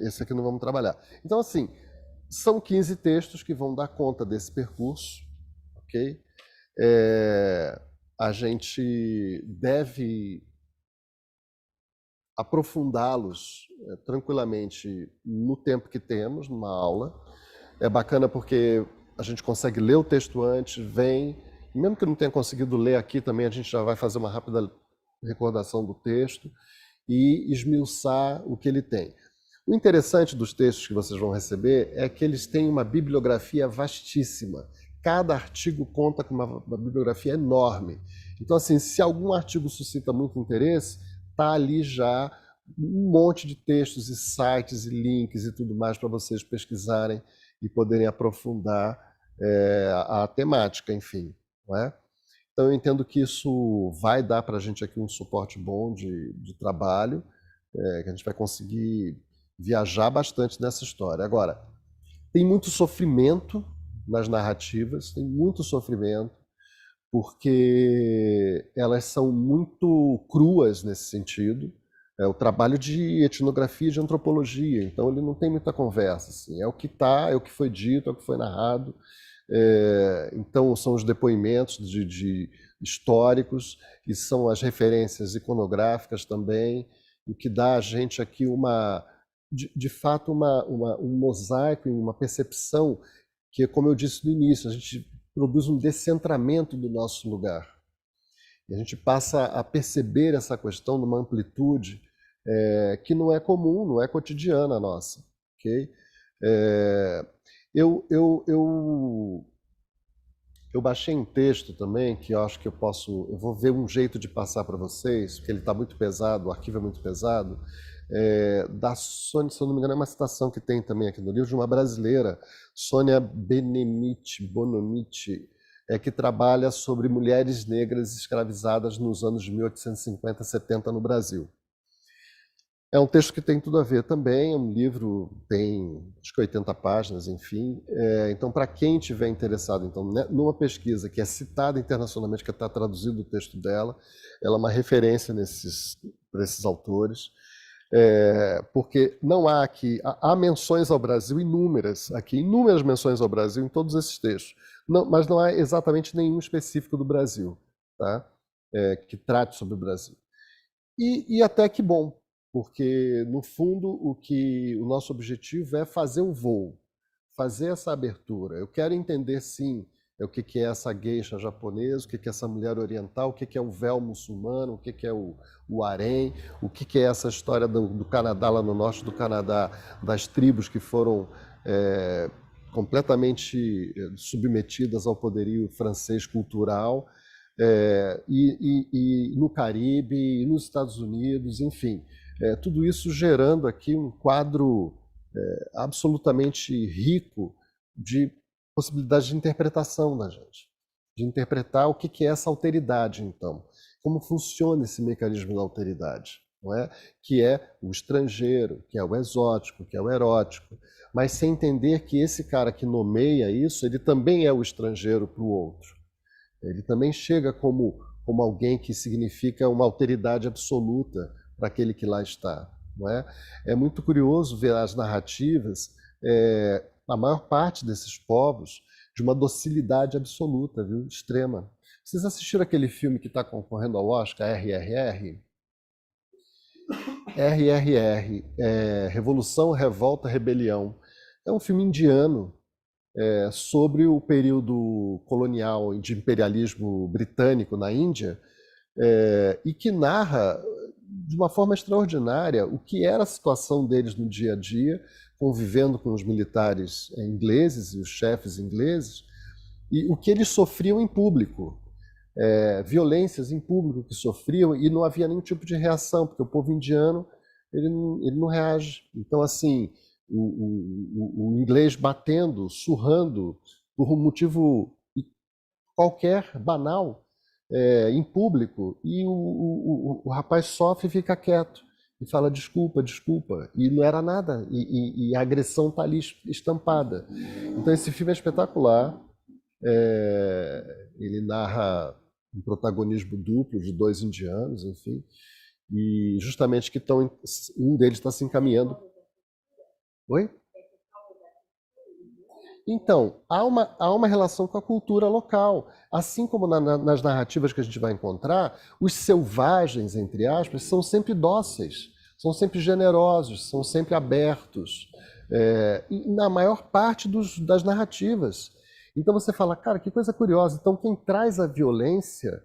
esse aqui não vamos trabalhar. Então, assim, são 15 textos que vão dar conta desse percurso, ok? A gente deve aprofundá-los tranquilamente no tempo que temos, numa aula. É bacana porque a gente consegue ler o texto antes, vem... Mesmo que eu não tenha conseguido ler aqui também, a gente já vai fazer uma rápida recordação do texto e esmiuçar o que ele tem. O interessante dos textos que vocês vão receber é que eles têm uma bibliografia vastíssima. Cada artigo conta com uma bibliografia enorme. Então, assim, se algum artigo suscita muito interesse, está ali já um monte de textos e sites e links e tudo mais para vocês pesquisarem e poderem aprofundar a temática, enfim. Não é? Então eu entendo que isso vai dar para a gente aqui um suporte bom de trabalho, que a gente vai conseguir viajar bastante nessa história. Agora, tem muito sofrimento nas narrativas, tem muito sofrimento, porque elas são muito cruas nesse sentido. É o trabalho de etnografia e de antropologia, então ele não tem muita conversa. Assim. É o que está, é o que foi dito, é o que foi narrado. Então são os depoimentos de históricos e são as referências iconográficas também, o que dá a gente aqui de fato um mosaico, uma percepção que, como eu disse no início, a gente produz um descentramento do nosso lugar. E a gente passa a perceber essa questão numa amplitude que não é comum, não é cotidiana nossa. Okay? Eu baixei um texto também que eu acho que eu vou ver um jeito de passar para vocês, porque ele está muito pesado, o arquivo é muito pesado, da Sônia, se eu não me engano, é uma citação que tem também aqui no livro, de uma brasileira, Sônia Bonomici, que trabalha sobre mulheres negras escravizadas nos anos de 1850 e 70 no Brasil. É um texto que tem tudo a ver também, é um livro, tem acho que 80 páginas, enfim. Então, para quem estiver interessado, então, né, numa pesquisa que é citada internacionalmente, que está traduzido o texto dela, ela é uma referência para esses autores, porque não há aqui, há menções ao Brasil inúmeras, aqui, inúmeras menções ao Brasil em todos esses textos, mas não há exatamente nenhum específico do Brasil, tá? Que trate sobre o Brasil. E até que bom, porque, no fundo, o nosso objetivo é fazer o voo, fazer essa abertura. Eu quero entender, sim, o que é essa geisha japonesa, o que é essa mulher oriental, o que é o véu muçulmano, o que é o harém, o que é essa história do Canadá, lá no norte do Canadá, das tribos que foram completamente submetidas ao poderio francês cultural, e no Caribe, e nos Estados Unidos, enfim. Tudo isso gerando aqui um quadro absolutamente rico de possibilidades de interpretação da gente, de interpretar o que é essa alteridade, então, como funciona esse mecanismo da alteridade, não é? Que é o estrangeiro, que é o exótico, que é o erótico, mas sem entender que esse cara que nomeia isso, ele também é o estrangeiro para o outro. Ele também chega como alguém que significa uma alteridade absoluta para aquele que lá está. Não é? É muito curioso ver as narrativas, a maior parte desses povos, de uma docilidade absoluta, viu? Extrema. Vocês assistiram aquele filme que está concorrendo ao Oscar, RRR? RRR, Revolução, Revolta, Rebelião. É um filme indiano sobre o período colonial de imperialismo britânico na Índia, e que narra de uma forma extraordinária o que era a situação deles no dia a dia, convivendo com os militares ingleses e os chefes ingleses, e o que eles sofriam em público, violências em público que sofriam, e não havia nenhum tipo de reação, porque o povo indiano ele não reage. Então, assim, o inglês batendo, surrando, por um motivo qualquer, banal, em público, e o rapaz sofre e fica quieto, e fala desculpa, desculpa, e não era nada, e a agressão está ali estampada. Então esse filme é espetacular, ele narra um protagonismo duplo de dois indianos, enfim, e justamente que um deles está se encaminhando. Oi? Então, há uma relação com a cultura local. Assim como nas narrativas que a gente vai encontrar, os selvagens, entre aspas, são sempre dóceis, são sempre generosos, são sempre abertos, na maior parte das narrativas. Então você fala, cara, que coisa curiosa. Então quem traz a violência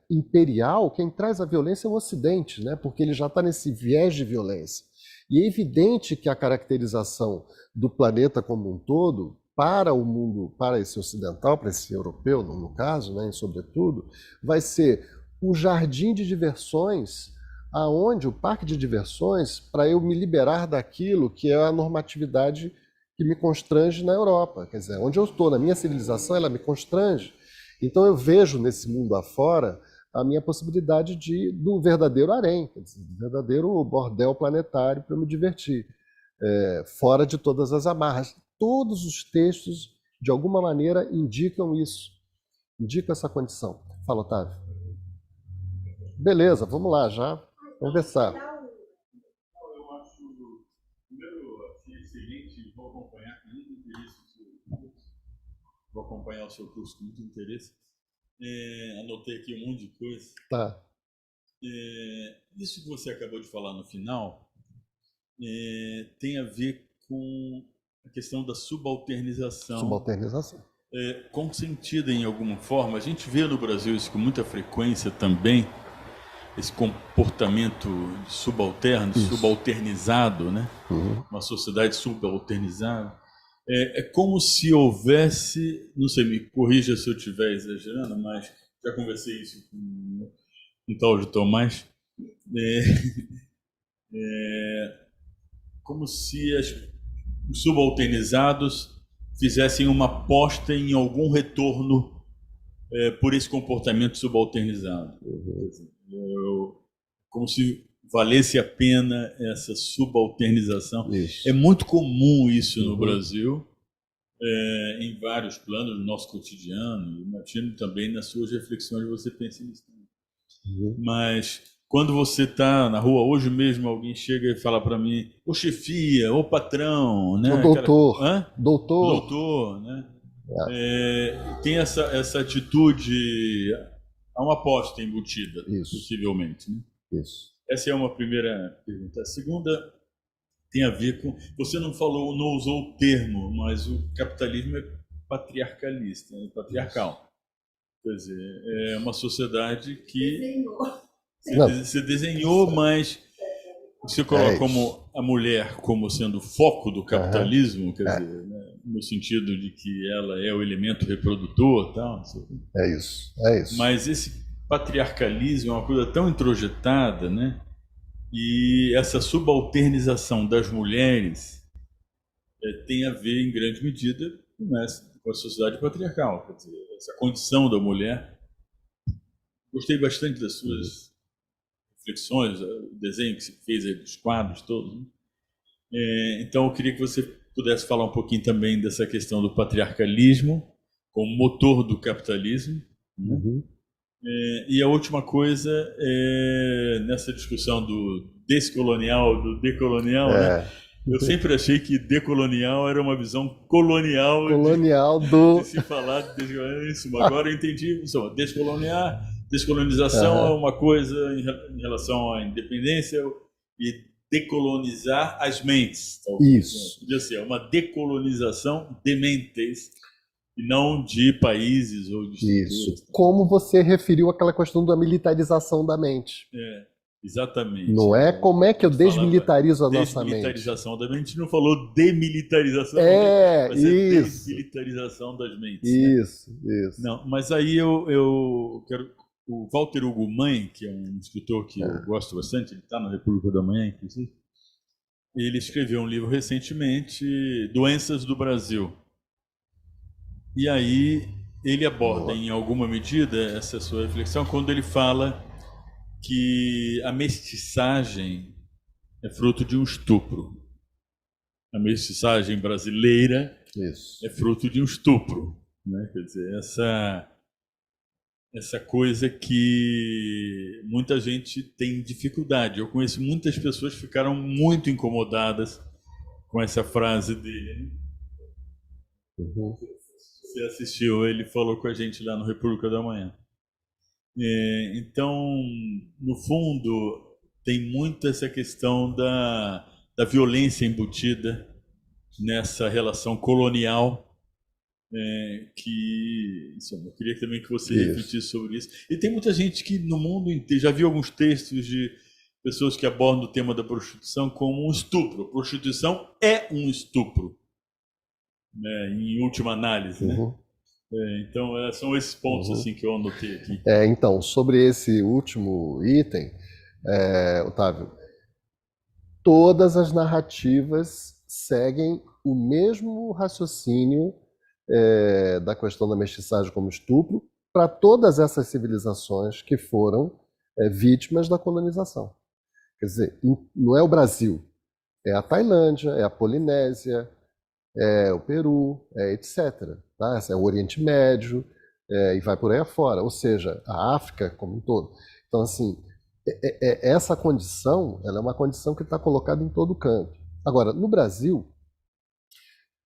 imperial, quem traz a violência é o Ocidente, né? Porque ele já está nesse viés de violência. E é evidente que a caracterização do planeta como um todo, para o mundo, para esse ocidental, para esse europeu, no caso, né, sobretudo, vai ser o jardim de diversões, aonde o parque de diversões, para eu me liberar daquilo que é a normatividade que me constrange na Europa. Quer dizer, onde eu estou, na minha civilização, ela me constrange. Então eu vejo nesse mundo afora a minha possibilidade do verdadeiro harém, do verdadeiro bordel planetário para eu me divertir, fora de todas as amarras. Todos os textos, de alguma maneira, indicam isso, indicam essa condição. Fala, Otávio. Beleza, vamos lá, já conversar. Eu acho, primeiro, excelente, vou acompanhar com muito interesse o seu curso. Vou acompanhar o seu curso com muito interesse. Anotei aqui um monte de coisa. Tá. Isso que você acabou de falar no final tem a ver com a questão da subalternização. Subalternização. Consentida em alguma forma. A gente vê no Brasil isso com muita frequência também, esse comportamento subalterno, isso, subalternizado, né? Uhum. Uma sociedade subalternizada. É como se houvesse, não sei, me corrija se eu estiver exagerando, mas já conversei isso com um tal de Tomás, como se os subalternizados fizessem uma aposta em algum retorno por esse comportamento subalternizado. Como se valesse a pena essa subalternização. Isso. É muito comum isso no Uhum. Brasil, em vários planos do nosso cotidiano. Imagino também nas suas reflexões você pensa nisso. Uhum. Mas quando você está na rua, hoje mesmo alguém chega e fala para mim, ô chefia, ô patrão, né? O doutor, Hã? doutor, Doutor, né? Tem essa atitude, há uma aposta embutida, Isso. possivelmente. Né? isso. Essa é uma primeira pergunta. A segunda tem a ver com, você não falou, não usou o termo, mas o capitalismo é patriarcalista, é patriarcal. Quer dizer, é uma sociedade que você desenhou, mas você coloca como a mulher como sendo o foco do capitalismo, quer dizer, né, no sentido de que ela é o elemento reprodutor, tal. Não sei. É isso. Mas esse patriarcalismo é uma coisa tão introjetada, né? E essa subalternização das mulheres tem a ver, em grande medida, com a sociedade patriarcal. Quer dizer, essa condição da mulher. Gostei bastante das suas reflexões, o desenho que você fez aí dos quadros todos. Né? Então, eu queria que você pudesse falar um pouquinho também dessa questão do patriarcalismo como motor do capitalismo. Né? Uhum. E a última coisa é nessa discussão do descolonial, do decolonial, né? Eu sempre achei que decolonial era uma visão colonial de se falar de descolonialismo. Agora eu entendi. Descolonização é uma coisa em relação à independência e decolonizar as mentes. Talvez. Isso. Podia ser uma decolonização de mentes e não de países ou de estruturas. Isso. Como você referiu aquela questão da militarização da mente. Exatamente. Não é? Como é que eu desmilitarizo a nossa mente? Desmilitarização da mente. Não falou demilitarização, mas desmilitarização das mentes. Isso. Não, mas aí eu quero... O Walter Ugumãe, que é um escritor que eu gosto bastante, ele está na República da Manhã, inclusive, ele escreveu um livro recentemente, Doenças do Brasil. E aí ele aborda, em alguma medida, essa sua reflexão, quando ele fala que a mestiçagem é fruto de um estupro. A mestiçagem brasileira é fruto de um estupro. Né? Quer dizer, essa coisa que muita gente tem dificuldade. Eu conheço muitas pessoas que ficaram muito incomodadas com essa frase dele. Uhum. Você assistiu, ele falou com a gente lá no República da Manhã. Então, no fundo, tem muito essa questão da violência embutida nessa relação colonial, que eu queria também que você refletisse sobre isso. E tem muita gente que no mundo inteiro, já viu alguns textos de pessoas que abordam o tema da prostituição como um estupro. Prostituição é um estupro, né, em última análise, né? Então, são esses pontos assim, que eu anotei aqui. Então, sobre esse último item, Otávio, todas as narrativas seguem o mesmo raciocínio da questão da mestiçagem como estupro para todas essas civilizações que foram vítimas da colonização. Quer dizer, não é o Brasil, é a Tailândia, é a Polinésia, é o Peru, etc. Tá? É o Oriente Médio, e vai por aí afora, ou seja, a África como um todo. Então, assim, essa condição, ela é uma condição que está colocada em todo canto. Agora, no Brasil,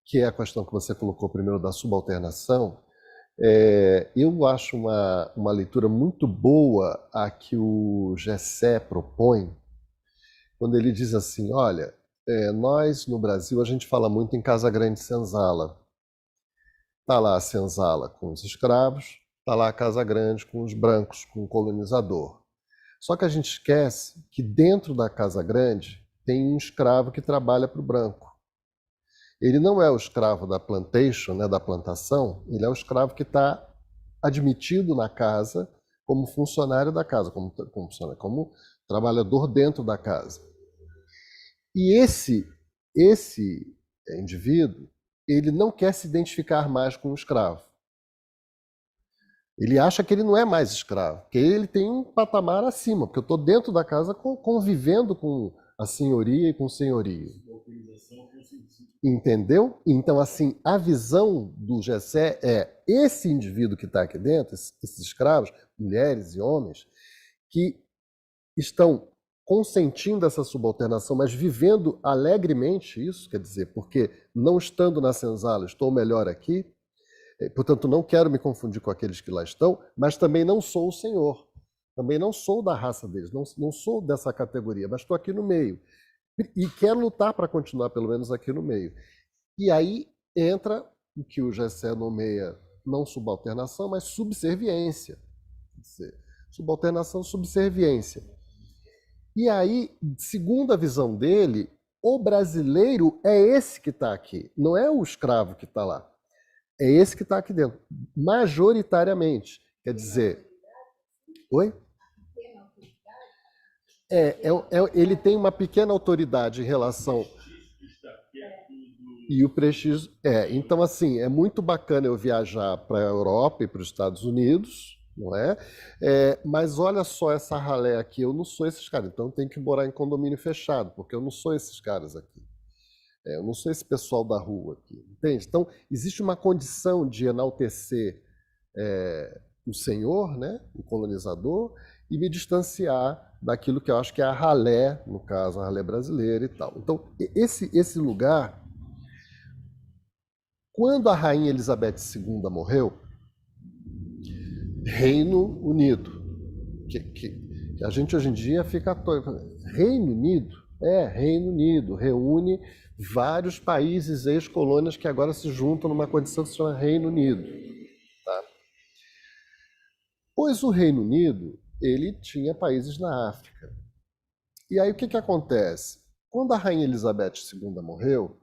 que é a questão que você colocou primeiro da subalternação, eu acho uma leitura muito boa a que o Gessé propõe, quando ele diz assim, olha, nós no Brasil a gente fala muito em Casa Grande Senzala. Está lá a senzala com os escravos, está lá a Casa Grande com os brancos, com o colonizador. Só que a gente esquece que dentro da Casa Grande tem um escravo que trabalha para o branco. Ele não é o escravo da plantation, né, da plantação, ele é o escravo que está admitido na casa como funcionário da casa, como trabalhador dentro da casa. E esse indivíduo, ele não quer se identificar mais com o escravo. Ele acha que ele não é mais escravo, que ele tem um patamar acima, porque eu estou dentro da casa convivendo com a senhoria e com o senhorio. Entendeu? Então, assim, a visão do Gessé é esse indivíduo que está aqui dentro, esses escravos, mulheres e homens, que estão consentindo essa subalternação, mas vivendo alegremente isso, quer dizer, porque não estando na senzala, estou melhor aqui, portanto, não quero me confundir com aqueles que lá estão, mas também não sou o senhor, também não sou da raça deles, não sou dessa categoria, mas estou aqui no meio. E quero lutar para continuar, pelo menos, aqui no meio. E aí entra o que o Gessé nomeia não subalternação, mas subserviência. Quer dizer, subalternação, subserviência. E aí, segundo a visão dele, o brasileiro é esse que está aqui, não é o escravo que está lá. É esse que está aqui dentro, majoritariamente. Quer dizer... Oi? Ele tem uma pequena autoridade em relação... E o prestígio... Então, assim, é muito bacana eu viajar para a Europa e para os Estados Unidos, não é? Mas olha só essa ralé aqui, eu não sou esses caras, então eu tenho que morar em condomínio fechado, porque eu não sou esses caras aqui. Eu não sou esse pessoal da rua aqui, entende? Então, existe uma condição de enaltecer o senhor, né, o colonizador, e me distanciar daquilo que eu acho que é a ralé, no caso, a ralé brasileira e tal. Então, esse lugar, quando a rainha Elizabeth II morreu, Reino Unido, que a gente hoje em dia fica... Reino Unido? Reino Unido, reúne vários países ex-colônias que agora se juntam numa condição que se chama Reino Unido. Tá? Pois o Reino Unido, ele tinha países na África. E aí o que acontece? Quando a rainha Elizabeth II morreu,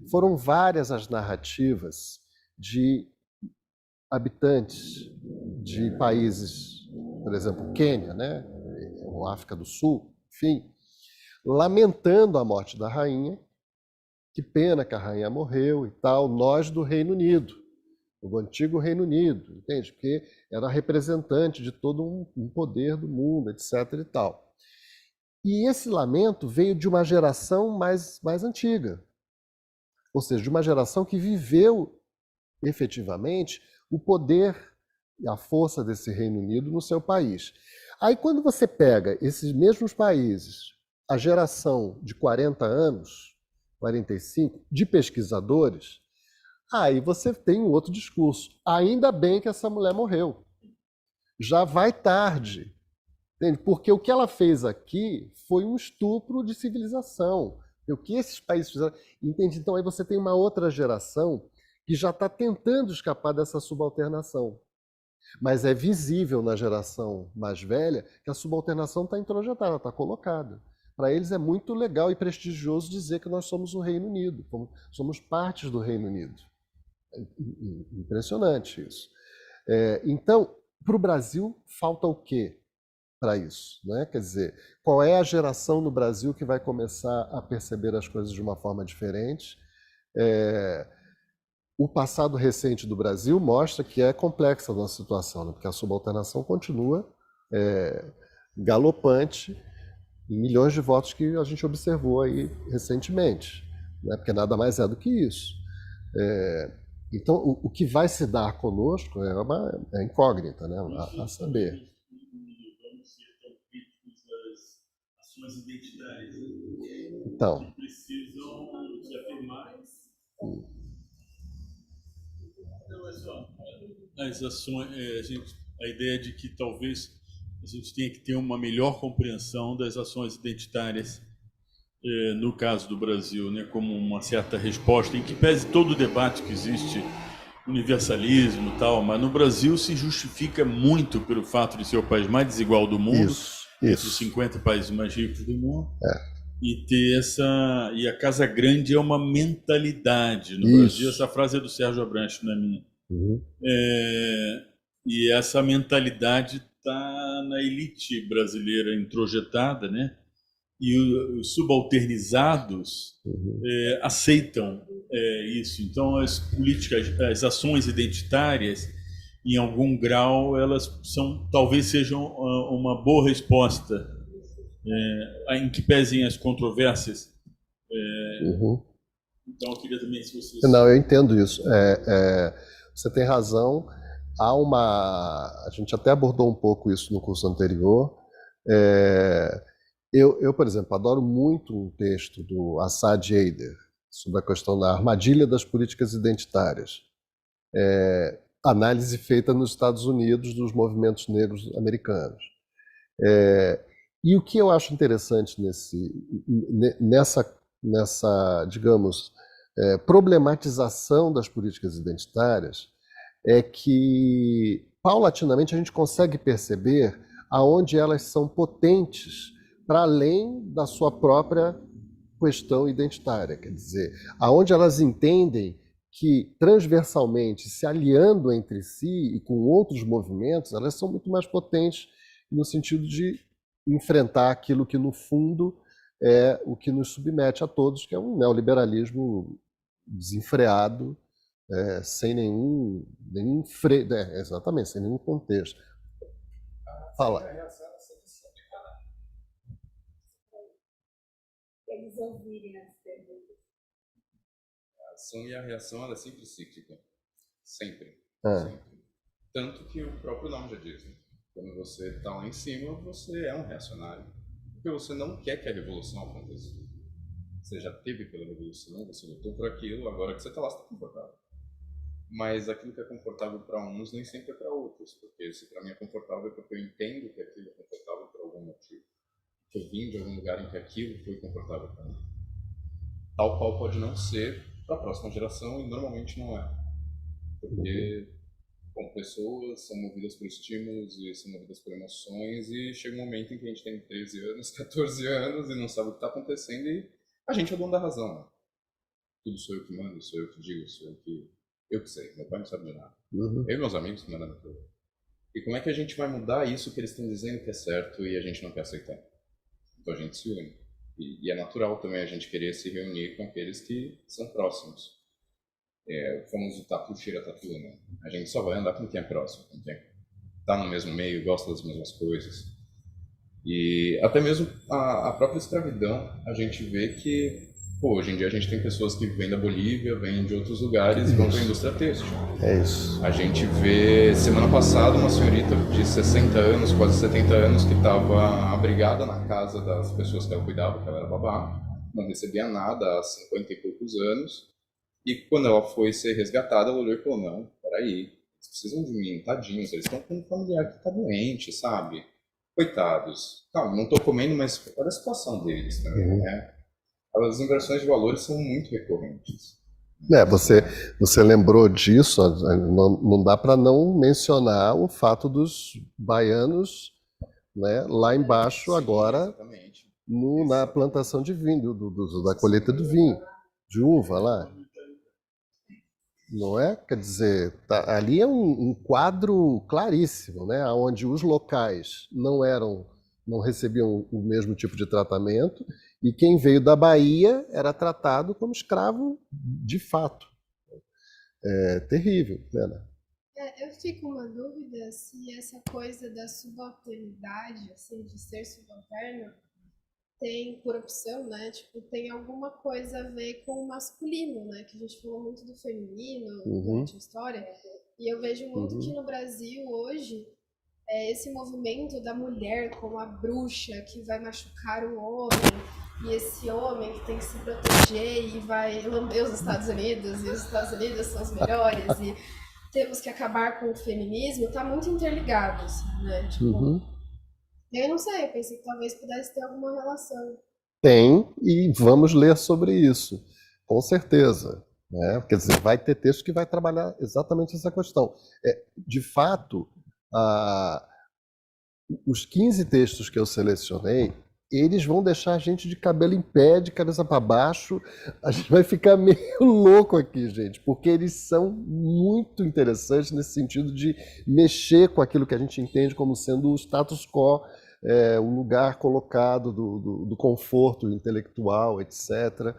foram várias as narrativas de habitantes de países, por exemplo, Quênia, né? Ou África do Sul, enfim, lamentando a morte da rainha. Que pena que a rainha morreu e tal, nós do Reino Unido, do antigo Reino Unido, entende? Porque era representante de todo um poder do mundo, etc. e tal. E esse lamento veio de uma geração mais antiga, ou seja, de uma geração que viveu efetivamente o poder e a força desse Reino Unido no seu país. Aí quando você pega esses mesmos países, a geração de 40 anos, 45, de pesquisadores, aí você tem um outro discurso. Ainda bem que essa mulher morreu. Já vai tarde. Entende? Porque o que ela fez aqui foi um estupro de civilização. O que esses países fizeram... Entende? Então aí você tem uma outra geração que já está tentando escapar dessa subalternação. Mas é visível na geração mais velha que a subalternação está introjetada, está colocada. Para eles é muito legal e prestigioso dizer que nós somos o Reino Unido, somos partes do Reino Unido. É impressionante isso. Então, para o Brasil, falta o quê para isso? Né? Quer dizer, qual é a geração no Brasil que vai começar a perceber as coisas de uma forma diferente? O passado recente do Brasil mostra que é complexa a nossa situação, né? Porque a subalternação continua galopante, em milhões de votos que a gente observou aí recentemente, né? Porque nada mais é do que isso. Então, o que vai se dar conosco é incógnita, né? A saber. Vamos ser tão críticos das ações identitárias, Então, que precisam se afirmar. Não, é só as ações, a ideia de que talvez a gente tenha que ter uma melhor compreensão das ações identitárias, no caso do Brasil, né, como uma certa resposta, em que pese todo o debate que existe, universalismo e tal, mas no Brasil se justifica muito pelo fato de ser o país mais desigual do mundo, entre os 50 países mais ricos do mundo, e ter e a Casa Grande é uma mentalidade no Brasil. Essa frase é do Sérgio Abranches, não é minha. E essa mentalidade está na elite brasileira introjetada, né? E os subalternizados aceitam isso. Então, as políticas, as ações identitárias em algum grau, elas talvez sejam uma boa resposta, em que pesem as controvérsias. Então, eu queria também, se vocês... Não, eu entendo isso. Você tem razão. A gente até abordou um pouco isso no curso anterior. Eu, por exemplo, adoro muito um texto do Assad Eider sobre a questão da armadilha das políticas identitárias. Análise feita nos Estados Unidos dos movimentos negros americanos. E o que eu acho interessante nessa, digamos, problematização das políticas identitárias é que, paulatinamente, a gente consegue perceber aonde elas são potentes para além da sua própria questão identitária. Quer dizer, aonde elas entendem que, transversalmente, se aliando entre si e com outros movimentos, elas são muito mais potentes no sentido de enfrentar aquilo que, no fundo, é o que nos submete a todos, que é um neoliberalismo desenfreado, sem nenhum freio, exatamente, sem nenhum contexto. Fala. Eles ouvirem as perguntas. A ação e a reação, ela é sempre cíclica. Sempre. É. Tanto que o próprio nome já diz, né? Quando você está lá em cima, você é um reacionário. Porque você não quer que a revolução aconteça. Você já teve pela revolução, você lutou por aquilo, agora que você está lá, você está confortável. Mas aquilo que é confortável para uns nem sempre é para outros. Porque se para mim é confortável é porque eu entendo que aquilo é confortável por algum motivo. Que eu vim de algum lugar em que aquilo foi confortável para mim. Tal qual pode não ser para a próxima geração e normalmente não é. Porque, bom, pessoas são movidas por estímulos e são movidas por emoções e chega um momento em que a gente tem 13 anos, 14 anos e não sabe o que está acontecendo e a gente é o dono da razão. Né? Tudo sou eu que mando, sou eu que digo, sou eu que sei. Meu pai não sabe de nada. Eu e meus amigos que mandam tudo. E como é que a gente vai mudar isso que eles estão dizendo que é certo e a gente não quer aceitar? Então a gente se une. E é natural também a gente querer se reunir com aqueles que são próximos. O famoso tatu cheira tatu, né? A gente só vai andar com quem é próximo, com quem está no mesmo meio, gosta das mesmas coisas. E até mesmo a própria escravidão, a gente vê que, hoje em dia a gente tem pessoas que vêm da Bolívia, vêm de outros lugares e vão para a indústria têxtil. É isso. A gente vê, semana passada, uma senhorita de 60 anos, quase 70 anos, que estava abrigada na casa das pessoas que ela cuidava, que ela era babá, não recebia nada há 50 e poucos anos. E quando ela foi ser resgatada, ela olhou e falou, não, peraí, eles precisam de mim, tadinhos, eles estão com um familiar que está doente, sabe? Coitados. Calma, não estou comendo, mas olha a situação deles também, né? As inversões de valores são muito recorrentes. Você lembrou disso, não dá para não mencionar o fato dos baianos, né, lá embaixo. Sim, agora na plantação de vinho, da colheita do vinho, de uva lá. Não é? Quer dizer, ali é um quadro claríssimo, né, onde os locais não recebiam o mesmo tipo de tratamento e quem veio da Bahia era tratado como escravo de fato. É terrível, né? Eu fico com uma dúvida se essa coisa da subalternidade, assim, de ser subalterno, tem, por opção, né, tipo, tem alguma coisa a ver com o masculino, né, que a gente falou muito do feminino durante a história, e eu vejo muito que no Brasil hoje, esse movimento da mulher como a bruxa que vai machucar o homem, e esse homem que tem que se proteger e vai lamber os Estados Unidos, e os Estados Unidos são os melhores, e temos que acabar com o feminismo, tá muito interligado, assim, né, tipo... Eu não sei, eu pensei que talvez pudesse ter alguma relação. Tem, e vamos ler sobre isso, com certeza. Né? Quer dizer, vai ter texto que vai trabalhar exatamente essa questão. De fato, os 15 textos que eu selecionei, eles vão deixar a gente de cabelo em pé, de cabeça para baixo. A gente vai ficar meio louco aqui, gente, porque eles são muito interessantes nesse sentido de mexer com aquilo que a gente entende como sendo o status quo, o lugar colocado do conforto intelectual, etc.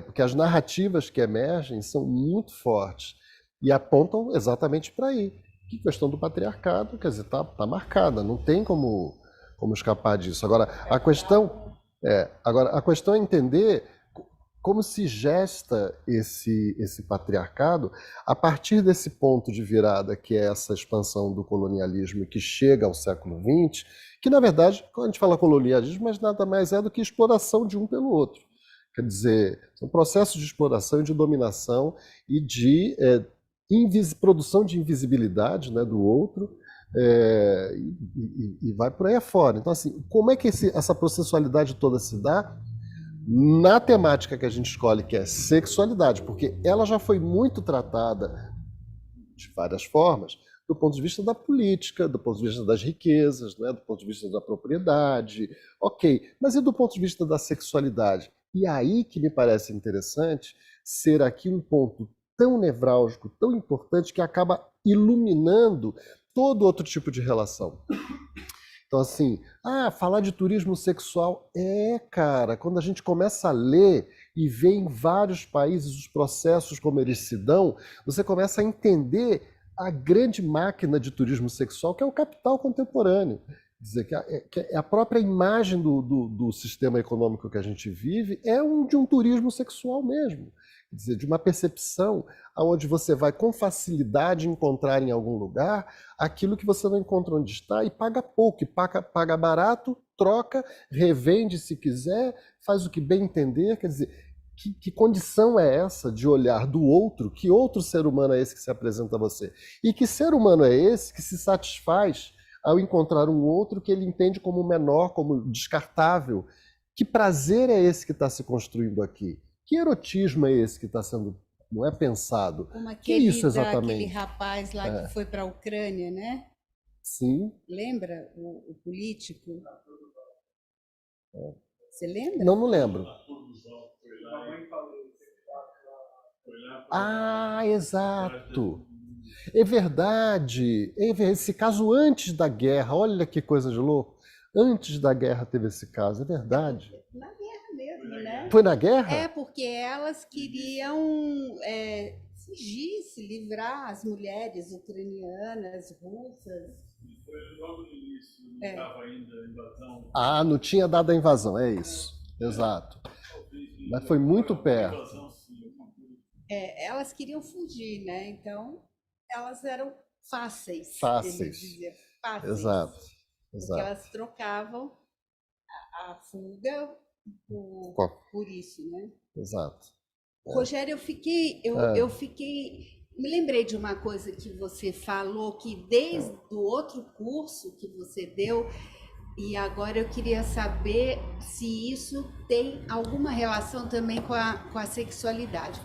Porque as narrativas que emergem são muito fortes e apontam exatamente para aí. Que questão do patriarcado, quer dizer, tá marcada, não tem como escapar disso. Agora a questão é entender como se gesta esse patriarcado a partir desse ponto de virada que é essa expansão do colonialismo que chega ao século XX, que na verdade, quando a gente fala colonialismo, mas nada mais é do que exploração de um pelo outro. Quer dizer, são processos de exploração e de dominação e de produção de invisibilidade, né, do outro, e vai por aí afora. Então, assim, como é que essa processualidade toda se dá? Na temática que a gente escolhe, que é sexualidade, porque ela já foi muito tratada de várias formas, do ponto de vista da política, do ponto de vista das riquezas, né, do ponto de vista da propriedade, ok, mas e do ponto de vista da sexualidade? E aí que me parece interessante ser aqui um ponto tão nevrálgico, tão importante, que acaba iluminando todo outro tipo de relação. Então, assim, falar de turismo sexual cara, quando a gente começa a ler e ver em vários países os processos como eles se dão, você começa a entender a grande máquina de turismo sexual, que é o capital contemporâneo. Quer dizer, que a própria imagem do sistema econômico que a gente vive é de um turismo sexual mesmo. Quer dizer, de uma percepção onde você vai com facilidade encontrar em algum lugar aquilo que você não encontra onde está e paga pouco, e paga barato, troca, revende se quiser, faz o que bem entender. Quer dizer, que condição é essa de olhar do outro? Que outro ser humano é esse que se apresenta a você? E que ser humano é esse que se satisfaz ao encontrar um outro que ele entende como menor, como descartável? Que prazer é esse que está se construindo aqui? Que erotismo é esse que está sendo, não é pensado? Como Que é isso aquele exatamente? rapaz lá que foi para a Ucrânia, né? Sim. Lembra o político? Você lembra? Não lembro. Exato. É verdade. Esse caso antes da guerra, olha que coisa de louco. Antes da guerra teve esse caso, é verdade. Na guerra mesmo, né? Foi na guerra? É, porque elas queriam fugir, se livrar, as mulheres ucranianas, russas. Foi logo no início, não estava ainda a invasão. Não tinha dado a invasão, é isso. Exato. Mas foi muito perto. Elas queriam fugir, né? Então, elas eram fáceis. Fáceis. Ele dizia, fáceis. Exato. Porque elas trocavam a fuga por isso, né? Exato. Rogério, eu fiquei. Me lembrei de uma coisa que você falou, que desde o outro curso que você deu, e agora eu queria saber se isso tem alguma relação também com a sexualidade.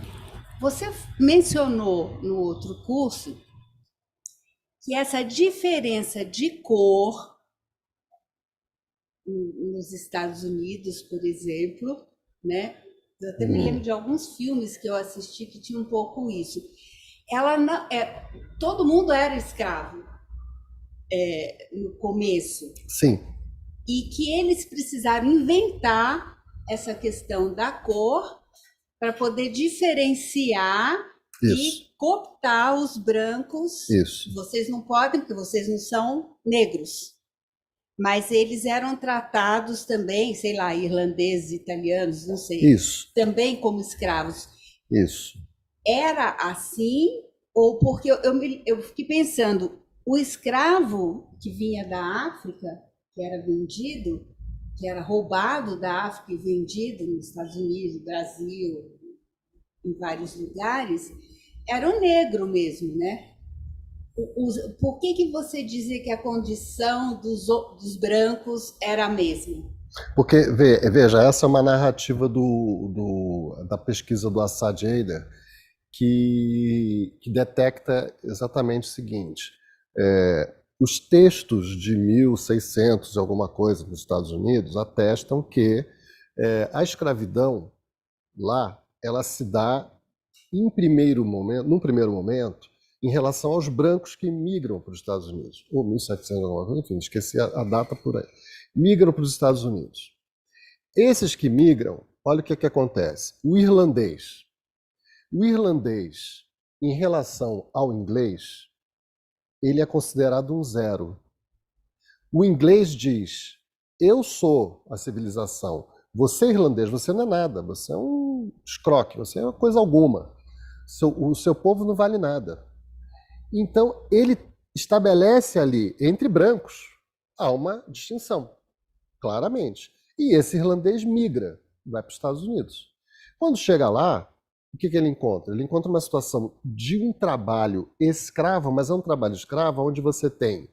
Você mencionou no outro curso que essa diferença de cor nos Estados Unidos, por exemplo, né? Eu até me lembro de alguns filmes que eu assisti que tinha um pouco isso. Ela não, todo mundo era escravo no começo. Sim. E que eles precisaram inventar essa questão da cor para poder diferenciar Isso. e cooptar os brancos. Isso. Vocês não podem, porque vocês não são negros. Mas eles eram tratados também, sei lá, irlandeses, italianos, não sei. Isso. Também como escravos. Isso. Era assim, ou porque eu fiquei pensando, o escravo que vinha da África, que era vendido, que era roubado da África e vendido nos Estados Unidos, Brasil, em vários lugares, era o negro mesmo, né? Por que você dizia que a condição dos brancos era a mesma? Porque, veja, essa é uma narrativa da pesquisa do Assad Eider que detecta exatamente o seguinte: os textos de 1600 e alguma coisa nos Estados Unidos atestam que a escravidão lá, ela se dá num primeiro momento, em relação aos brancos que migram para os Estados Unidos, ou 1700, alguma coisa, enfim, esqueci a data por aí. Migram para os Estados Unidos. Esses que migram, olha o que acontece. O irlandês, em relação ao inglês, ele é considerado um zero. O inglês diz: eu sou a civilização. Você, irlandês, você não é nada. Você é um escroque, você é uma coisa alguma. O seu povo não vale nada. Então, ele estabelece ali, entre brancos, há uma distinção, claramente. E esse irlandês migra, vai para os Estados Unidos. Quando chega lá, o que ele encontra? Ele encontra uma situação de um trabalho escravo, mas é um trabalho escravo onde você tem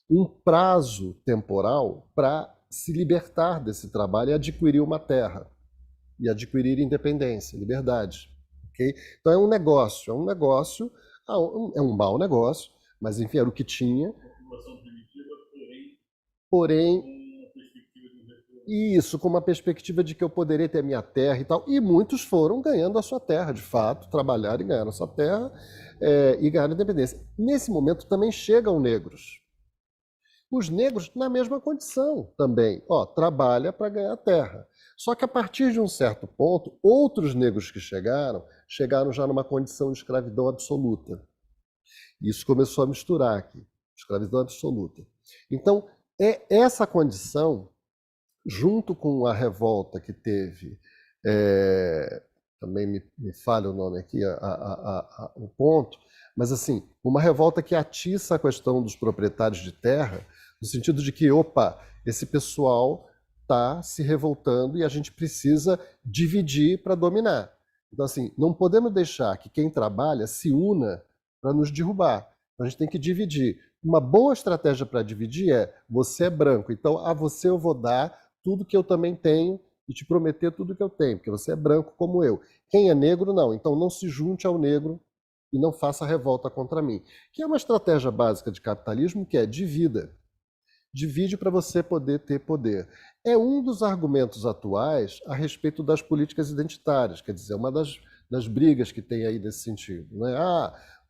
um prazo temporal para se libertar desse trabalho e adquirir uma terra, e adquirir independência, liberdade. Okay? Então é um negócio, é um mau negócio, mas enfim, era o que tinha. População primitiva, Porém, com uma perspectiva de um retorno. isso, com uma perspectiva de que eu poderia ter a minha terra e tal. E muitos foram ganhando a sua terra, de fato, trabalharam e ganharam a sua terra e ganharam a independência. Nesse momento também chegam negros. Os negros na mesma condição também. Trabalha para ganhar terra. Só que a partir de um certo ponto, outros negros que chegaram já numa condição de escravidão absoluta. Isso começou a misturar aqui, escravidão absoluta. Então, é essa condição, junto com a revolta que teve, também me falha o nome aqui, o ponto, mas assim, uma revolta que atiça a questão dos proprietários de terra, no sentido de que, esse pessoal está se revoltando e a gente precisa dividir para dominar. Então, assim, não podemos deixar que quem trabalha se una para nos derrubar. Então, a gente tem que dividir. Uma boa estratégia para dividir é: você é branco, então a você eu vou dar tudo que eu também tenho e te prometer tudo que eu tenho, porque você é branco como eu. Quem é negro, não. Então não se junte ao negro e não faça revolta contra mim. Que é uma estratégia básica de capitalismo, que é divida. Divide para você poder ter poder. É um dos argumentos atuais a respeito das políticas identitárias, quer dizer, uma das brigas que tem aí nesse sentido. Né?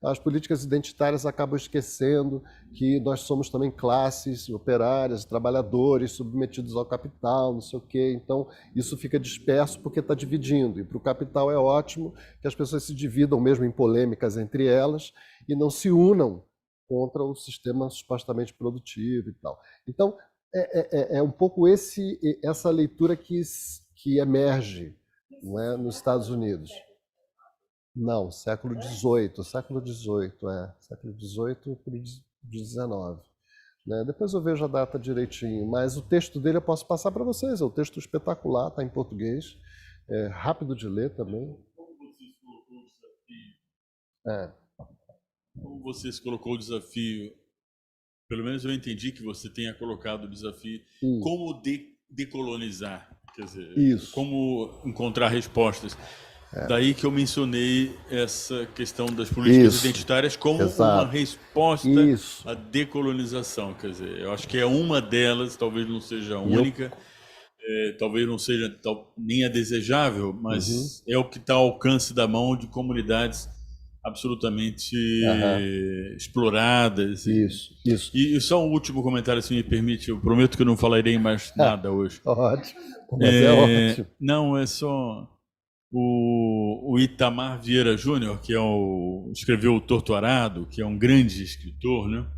As políticas identitárias acabam esquecendo que nós somos também classes operárias, trabalhadores, submetidos ao capital, não sei o quê. Então, isso fica disperso porque está dividindo. E para o capital é ótimo que as pessoas se dividam mesmo em polêmicas entre elas e não se unam contra o sistema supostamente produtivo e tal. Então, é um pouco essa leitura que emerge, não é, nos Estados Unidos. Não, século XVIII, século XVIII para o XIX. Né? Depois eu vejo a data direitinho, mas o texto dele eu posso passar para vocês, é um texto espetacular, está em português, rápido de ler também. Como você se colocou o desafio, pelo menos eu entendi que você tenha colocado o desafio, como decolonizar, quer dizer, isso. Como encontrar respostas. Daí que eu mencionei essa questão das políticas identitárias como uma resposta à decolonização. Quer dizer, eu acho que é uma delas, talvez não seja a única, talvez não seja nem a desejável, mas é o que está ao alcance da mão de comunidades absolutamente exploradas. Isso. E só um último comentário, se me permite, eu prometo que eu não falarei mais nada hoje. Ótimo, mas é ótimo. Não, é só... O Itamar Vieira Júnior, que escreveu O Torturado, que é um grande escritor, né?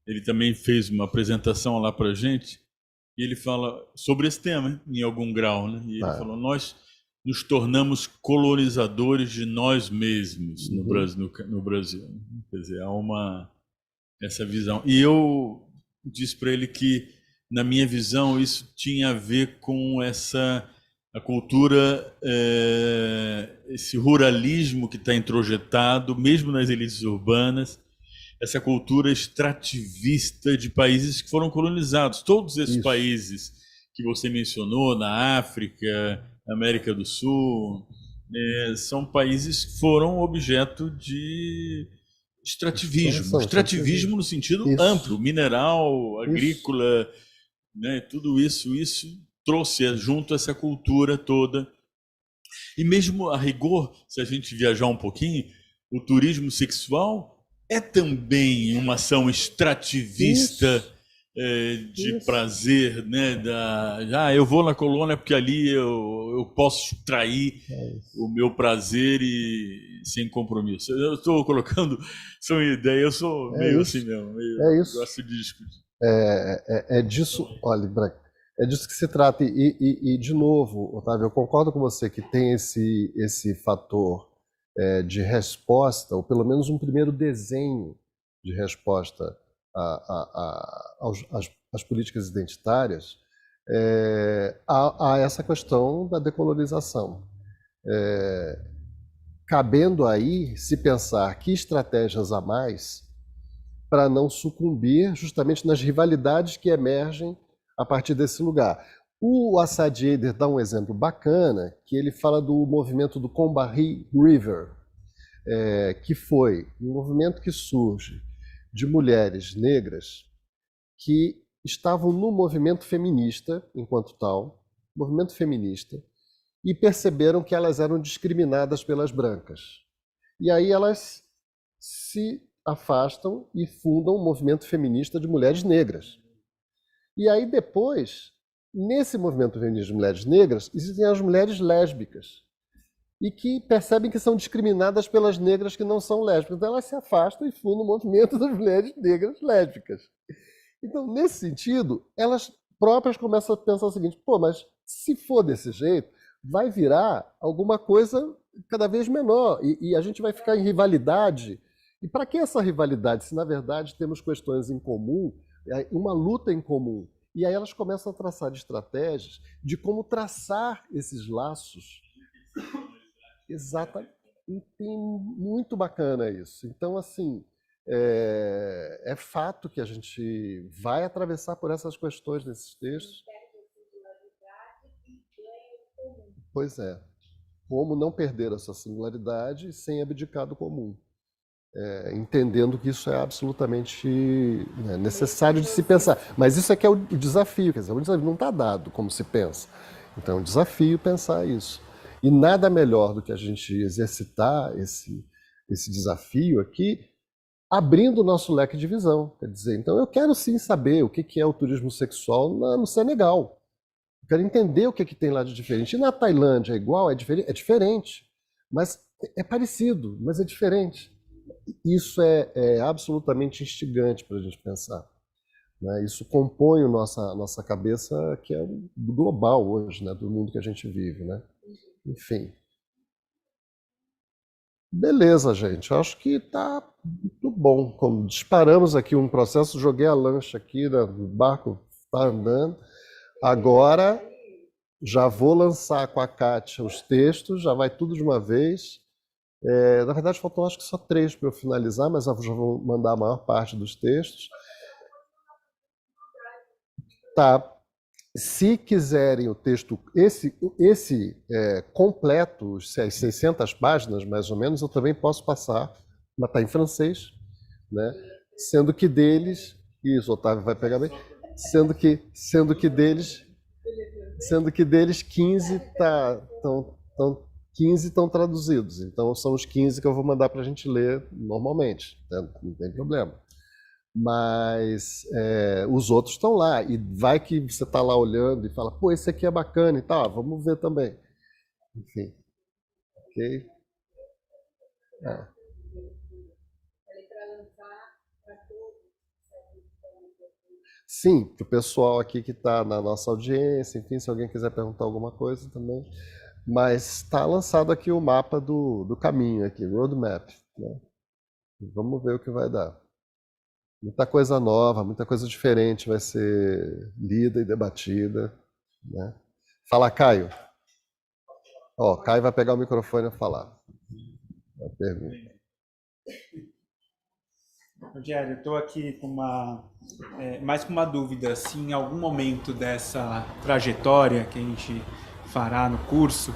Ele também fez uma apresentação lá para a gente, e ele fala sobre esse tema, em algum grau, né? E ele falou: nós nos tornamos colonizadores de nós mesmos no Brasil. Quer dizer, há essa visão. E eu disse para ele que, na minha visão, isso tinha a ver com a cultura, esse ruralismo que está introjetado, mesmo nas elites urbanas, essa cultura extrativista de países que foram colonizados. Todos esses países que você mencionou, na África, na América do Sul, são países que foram objeto de extrativismo. Extrativismo no sentido amplo, mineral, agrícola, né, tudo isso trouxe junto essa cultura toda. E mesmo a rigor, se a gente viajar um pouquinho, o turismo sexual é também uma ação extrativista de Isso. prazer, né? Eu vou na colônia porque ali eu posso extrair o meu prazer e sem compromisso. Eu estou colocando, são ideias, eu sou É meio isso. assim mesmo, É isso. gosto de discutir. É disso, olha, Branco, é disso que se trata. E, de novo, Otávio, eu concordo com você que tem esse fator de resposta, ou pelo menos um primeiro desenho de resposta às políticas identitárias, a essa questão da decolonização. Cabendo aí se pensar que estratégias a mais para não sucumbir justamente nas rivalidades que emergem a partir desse lugar. O Assad Eider dá um exemplo bacana, que ele fala do movimento do Combahee River, que foi um movimento que surge de mulheres negras que estavam no movimento feminista, enquanto tal, movimento feminista, e perceberam que elas eram discriminadas pelas brancas. E aí elas se afastam e fundam um movimento feminista de mulheres negras. E aí depois, nesse movimento feminista de mulheres negras, existem as mulheres lésbicas, e que percebem que são discriminadas pelas negras que não são lésbicas. Então elas se afastam e fundam o movimento das mulheres negras lésbicas. Então, nesse sentido, elas próprias começam a pensar o seguinte: pô, mas se for desse jeito, vai virar alguma coisa cada vez menor, e a gente vai ficar em rivalidade. E para que essa rivalidade, se na verdade temos questões em comum, uma luta em comum? E aí elas começam a traçar estratégias de como traçar esses laços. Exatamente. Muito bacana isso. Então, assim, é fato que a gente vai atravessar por essas questões nesses textos. Pois é. Como não perder essa singularidade sem abdicar do comum. Entendendo que isso é absolutamente necessário de se pensar. Mas isso é que é o desafio, quer dizer, o desafio não está dado como se pensa. Então é um desafio pensar isso. E nada melhor do que a gente exercitar esse desafio aqui, abrindo o nosso leque de visão. Quer dizer, então eu quero sim saber o que é o turismo sexual no Senegal. Eu quero entender o que tem lá de diferente. E na Tailândia é igual? É diferente. Mas é parecido, mas é diferente. Isso é absolutamente instigante para a gente pensar. Né? Isso compõe a nossa cabeça, que é global hoje, né? Do mundo que a gente vive. Né? Enfim. Beleza, gente. Eu acho que está muito bom. Como disparamos aqui um processo, joguei a lancha aqui, né? O barco está andando. Agora já vou lançar com a Kátia os textos, já vai tudo de uma vez. Na verdade, faltam acho que só 3 para eu finalizar, mas eu já vou mandar a maior parte dos textos. Tá. Se quiserem o texto, esse completo, as 600 páginas, mais ou menos, eu também posso passar, mas está em francês, né? Sendo que deles, isso, o Otávio vai pegar bem, sendo que deles 15 estão traduzidos. Então são os 15 que eu vou mandar para a gente ler normalmente, né? Não tem problema. Mas os outros estão lá, e vai que você está lá olhando e fala, pô, esse aqui é bacana e tal, vamos ver também. Enfim, ok? Sim, para o pessoal aqui que está na nossa audiência, enfim, se alguém quiser perguntar alguma coisa também. Mas está lançado aqui o mapa do caminho, aqui, roadmap. Né? Vamos ver o que vai dar. Muita coisa nova, muita coisa diferente vai ser lida e debatida. Né? Fala, Caio. Caio vai pegar o microfone e falar. A pergunta. Rogério, eu estou aqui com mais com uma dúvida. Se em algum momento dessa trajetória que a gente fará no curso,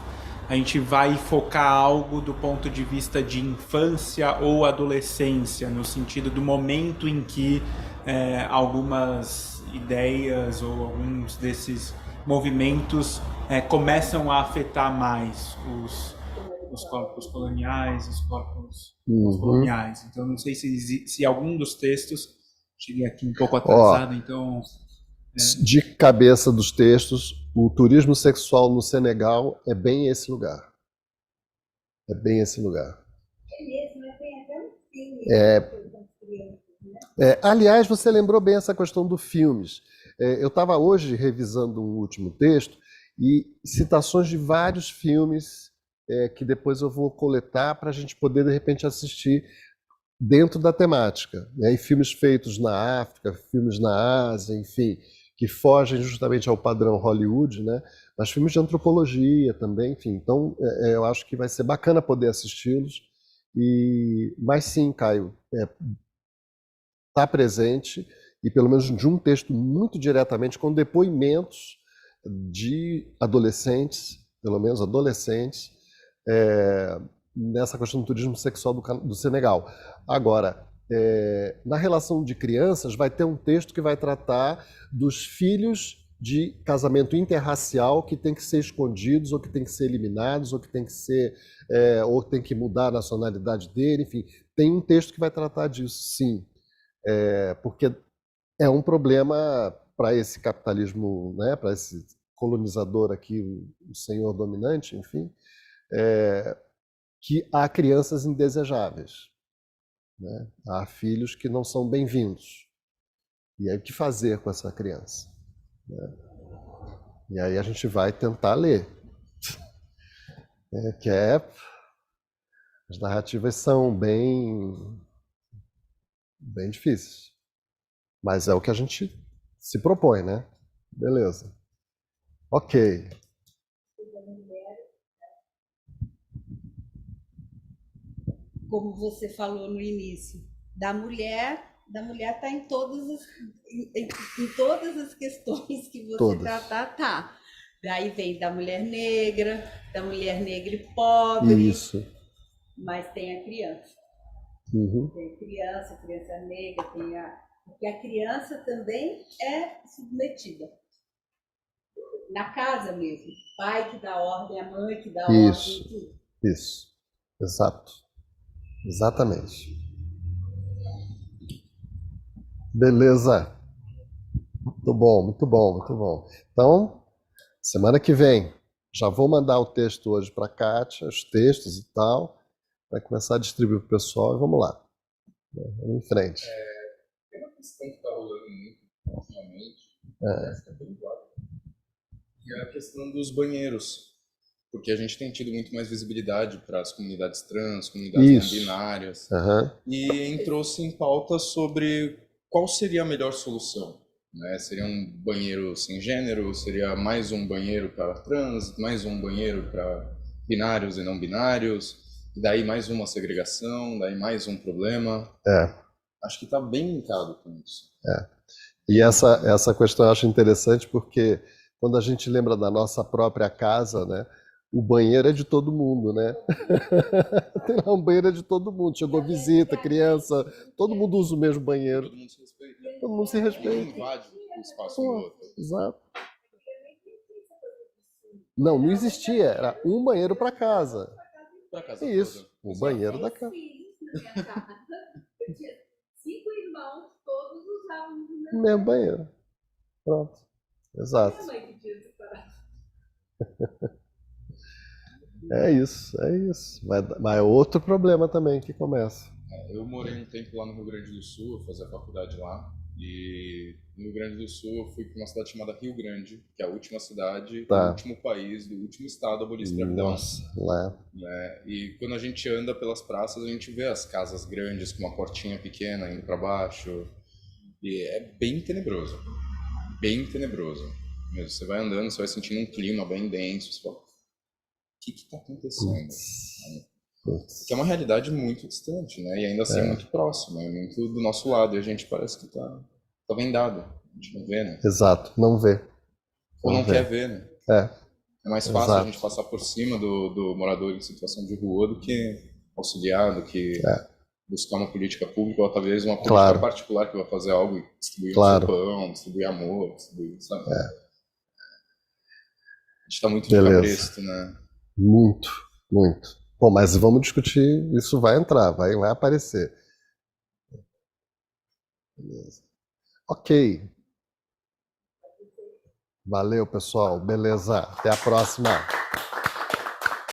a gente vai focar algo do ponto de vista de infância ou adolescência, no sentido do momento em que algumas ideias ou alguns desses movimentos começam a afetar mais os corpos coloniais, os corpos coloniais. Então, não sei se algum dos textos cheguei aqui um pouco atrasado, então... De cabeça dos textos, o turismo sexual no Senegal é bem esse lugar. É bem esse lugar. É mesmo, mas tem até um filme com crianças, né? Aliás, você lembrou bem essa questão dos filmes. Eu estava hoje revisando um último texto e citações de vários filmes que depois eu vou coletar para a gente poder, de repente, assistir dentro da temática, né? E filmes feitos na África, filmes na Ásia, enfim, que fogem justamente ao padrão Hollywood, né? Mas filmes de antropologia também, enfim. Então, eu acho que vai ser bacana poder assisti-los. Mas sim, Caio, está presente, e pelo menos de um texto muito diretamente, com depoimentos de adolescentes, pelo menos adolescentes, nessa questão do turismo sexual do Senegal. Agora, na relação de crianças, vai ter um texto que vai tratar dos filhos de casamento interracial que tem que ser escondidos, ou que tem que ser eliminados, ou que tem que ser, ou tem que mudar a nacionalidade dele, enfim. Tem um texto que vai tratar disso, sim. Porque é um problema para esse capitalismo, né, para esse colonizador aqui, o senhor dominante, enfim, que há crianças indesejáveis, né? Há filhos que não são bem-vindos. E aí o que fazer com essa criança, né? E aí a gente vai tentar ler. As narrativas são bem difíceis. Mas é o que a gente se propõe, né? Beleza. Ok. Como você falou no início, da mulher está em todas as questões que você tratar, tá. Daí vem da mulher negra e pobre. Isso. Mas tem a criança. Uhum. Tem criança negra, porque a criança também é submetida. Na casa mesmo. O pai que dá ordem, a mãe que dá ordem, tudo. Isso. Exato. Exatamente. Beleza. Muito bom, muito bom, muito bom. Então, semana que vem, já vou mandar o texto hoje para a Kátia, os textos e tal, vai começar a distribuir para o pessoal e vamos lá. Vamos em frente. Tem uma questão que está rolando muito ultimamente, que é bem claro, que é a questão dos banheiros. Porque a gente tem tido muito mais visibilidade para as comunidades trans, comunidades não binárias. Uhum. E entrou-se em pauta sobre qual seria a melhor solução. Né? Seria um banheiro sem gênero? Seria mais um banheiro para trans? Mais um banheiro para binários e não binários? E daí mais uma segregação? Daí mais um problema? Acho que está bem linkado com isso. E essa questão eu acho interessante porque quando a gente lembra da nossa própria casa, né? O banheiro é de todo mundo, né? Tem lá um banheiro de todo mundo. Chegou visita, criança, todo mundo usa o mesmo banheiro. Todo mundo se respeita. Todo mundo se respeita. Ninguém invade o espaço do outro. Exato. Não existia. Era um banheiro para casa. Pra casa Isso, toda. o banheiro da casa. Eu tinha 5 irmãos, todos usavam o Mesmo banheiro. Pronto. Exato. É isso. Mas é outro problema também que começa. Eu morei um tempo lá no Rio Grande do Sul, eu fazia faculdade lá. E no Rio Grande do Sul eu fui para uma cidade chamada Rio Grande, que é a última cidade do último país, do último estado a abolir a escravidão. Nossa, lá. Né? E quando a gente anda pelas praças, a gente vê as casas grandes com uma portinha pequena indo para baixo. E é bem tenebroso. Bem tenebroso. Mesmo. Você vai andando, você vai sentindo um clima bem denso. Você fala, o que está acontecendo? Que é uma realidade muito distante, né? E ainda assim muito próxima, é muito do nosso lado. E a gente parece que tá vendado. A gente não vê, né? Exato, não vê. Ou não quer ver, né? É mais fácil Exato. a gente passar por cima do morador em situação de rua do que auxiliar, do que buscar uma política pública, ou talvez uma política particular que vai fazer algo e distribuir um pão, distribuir amor, distribuir, sabe? A gente tá muito de cabresto, né? Muito, muito. Bom, mas vamos discutir, isso vai entrar, vai aparecer. Beleza. Ok. Valeu, pessoal. Beleza. Até a próxima.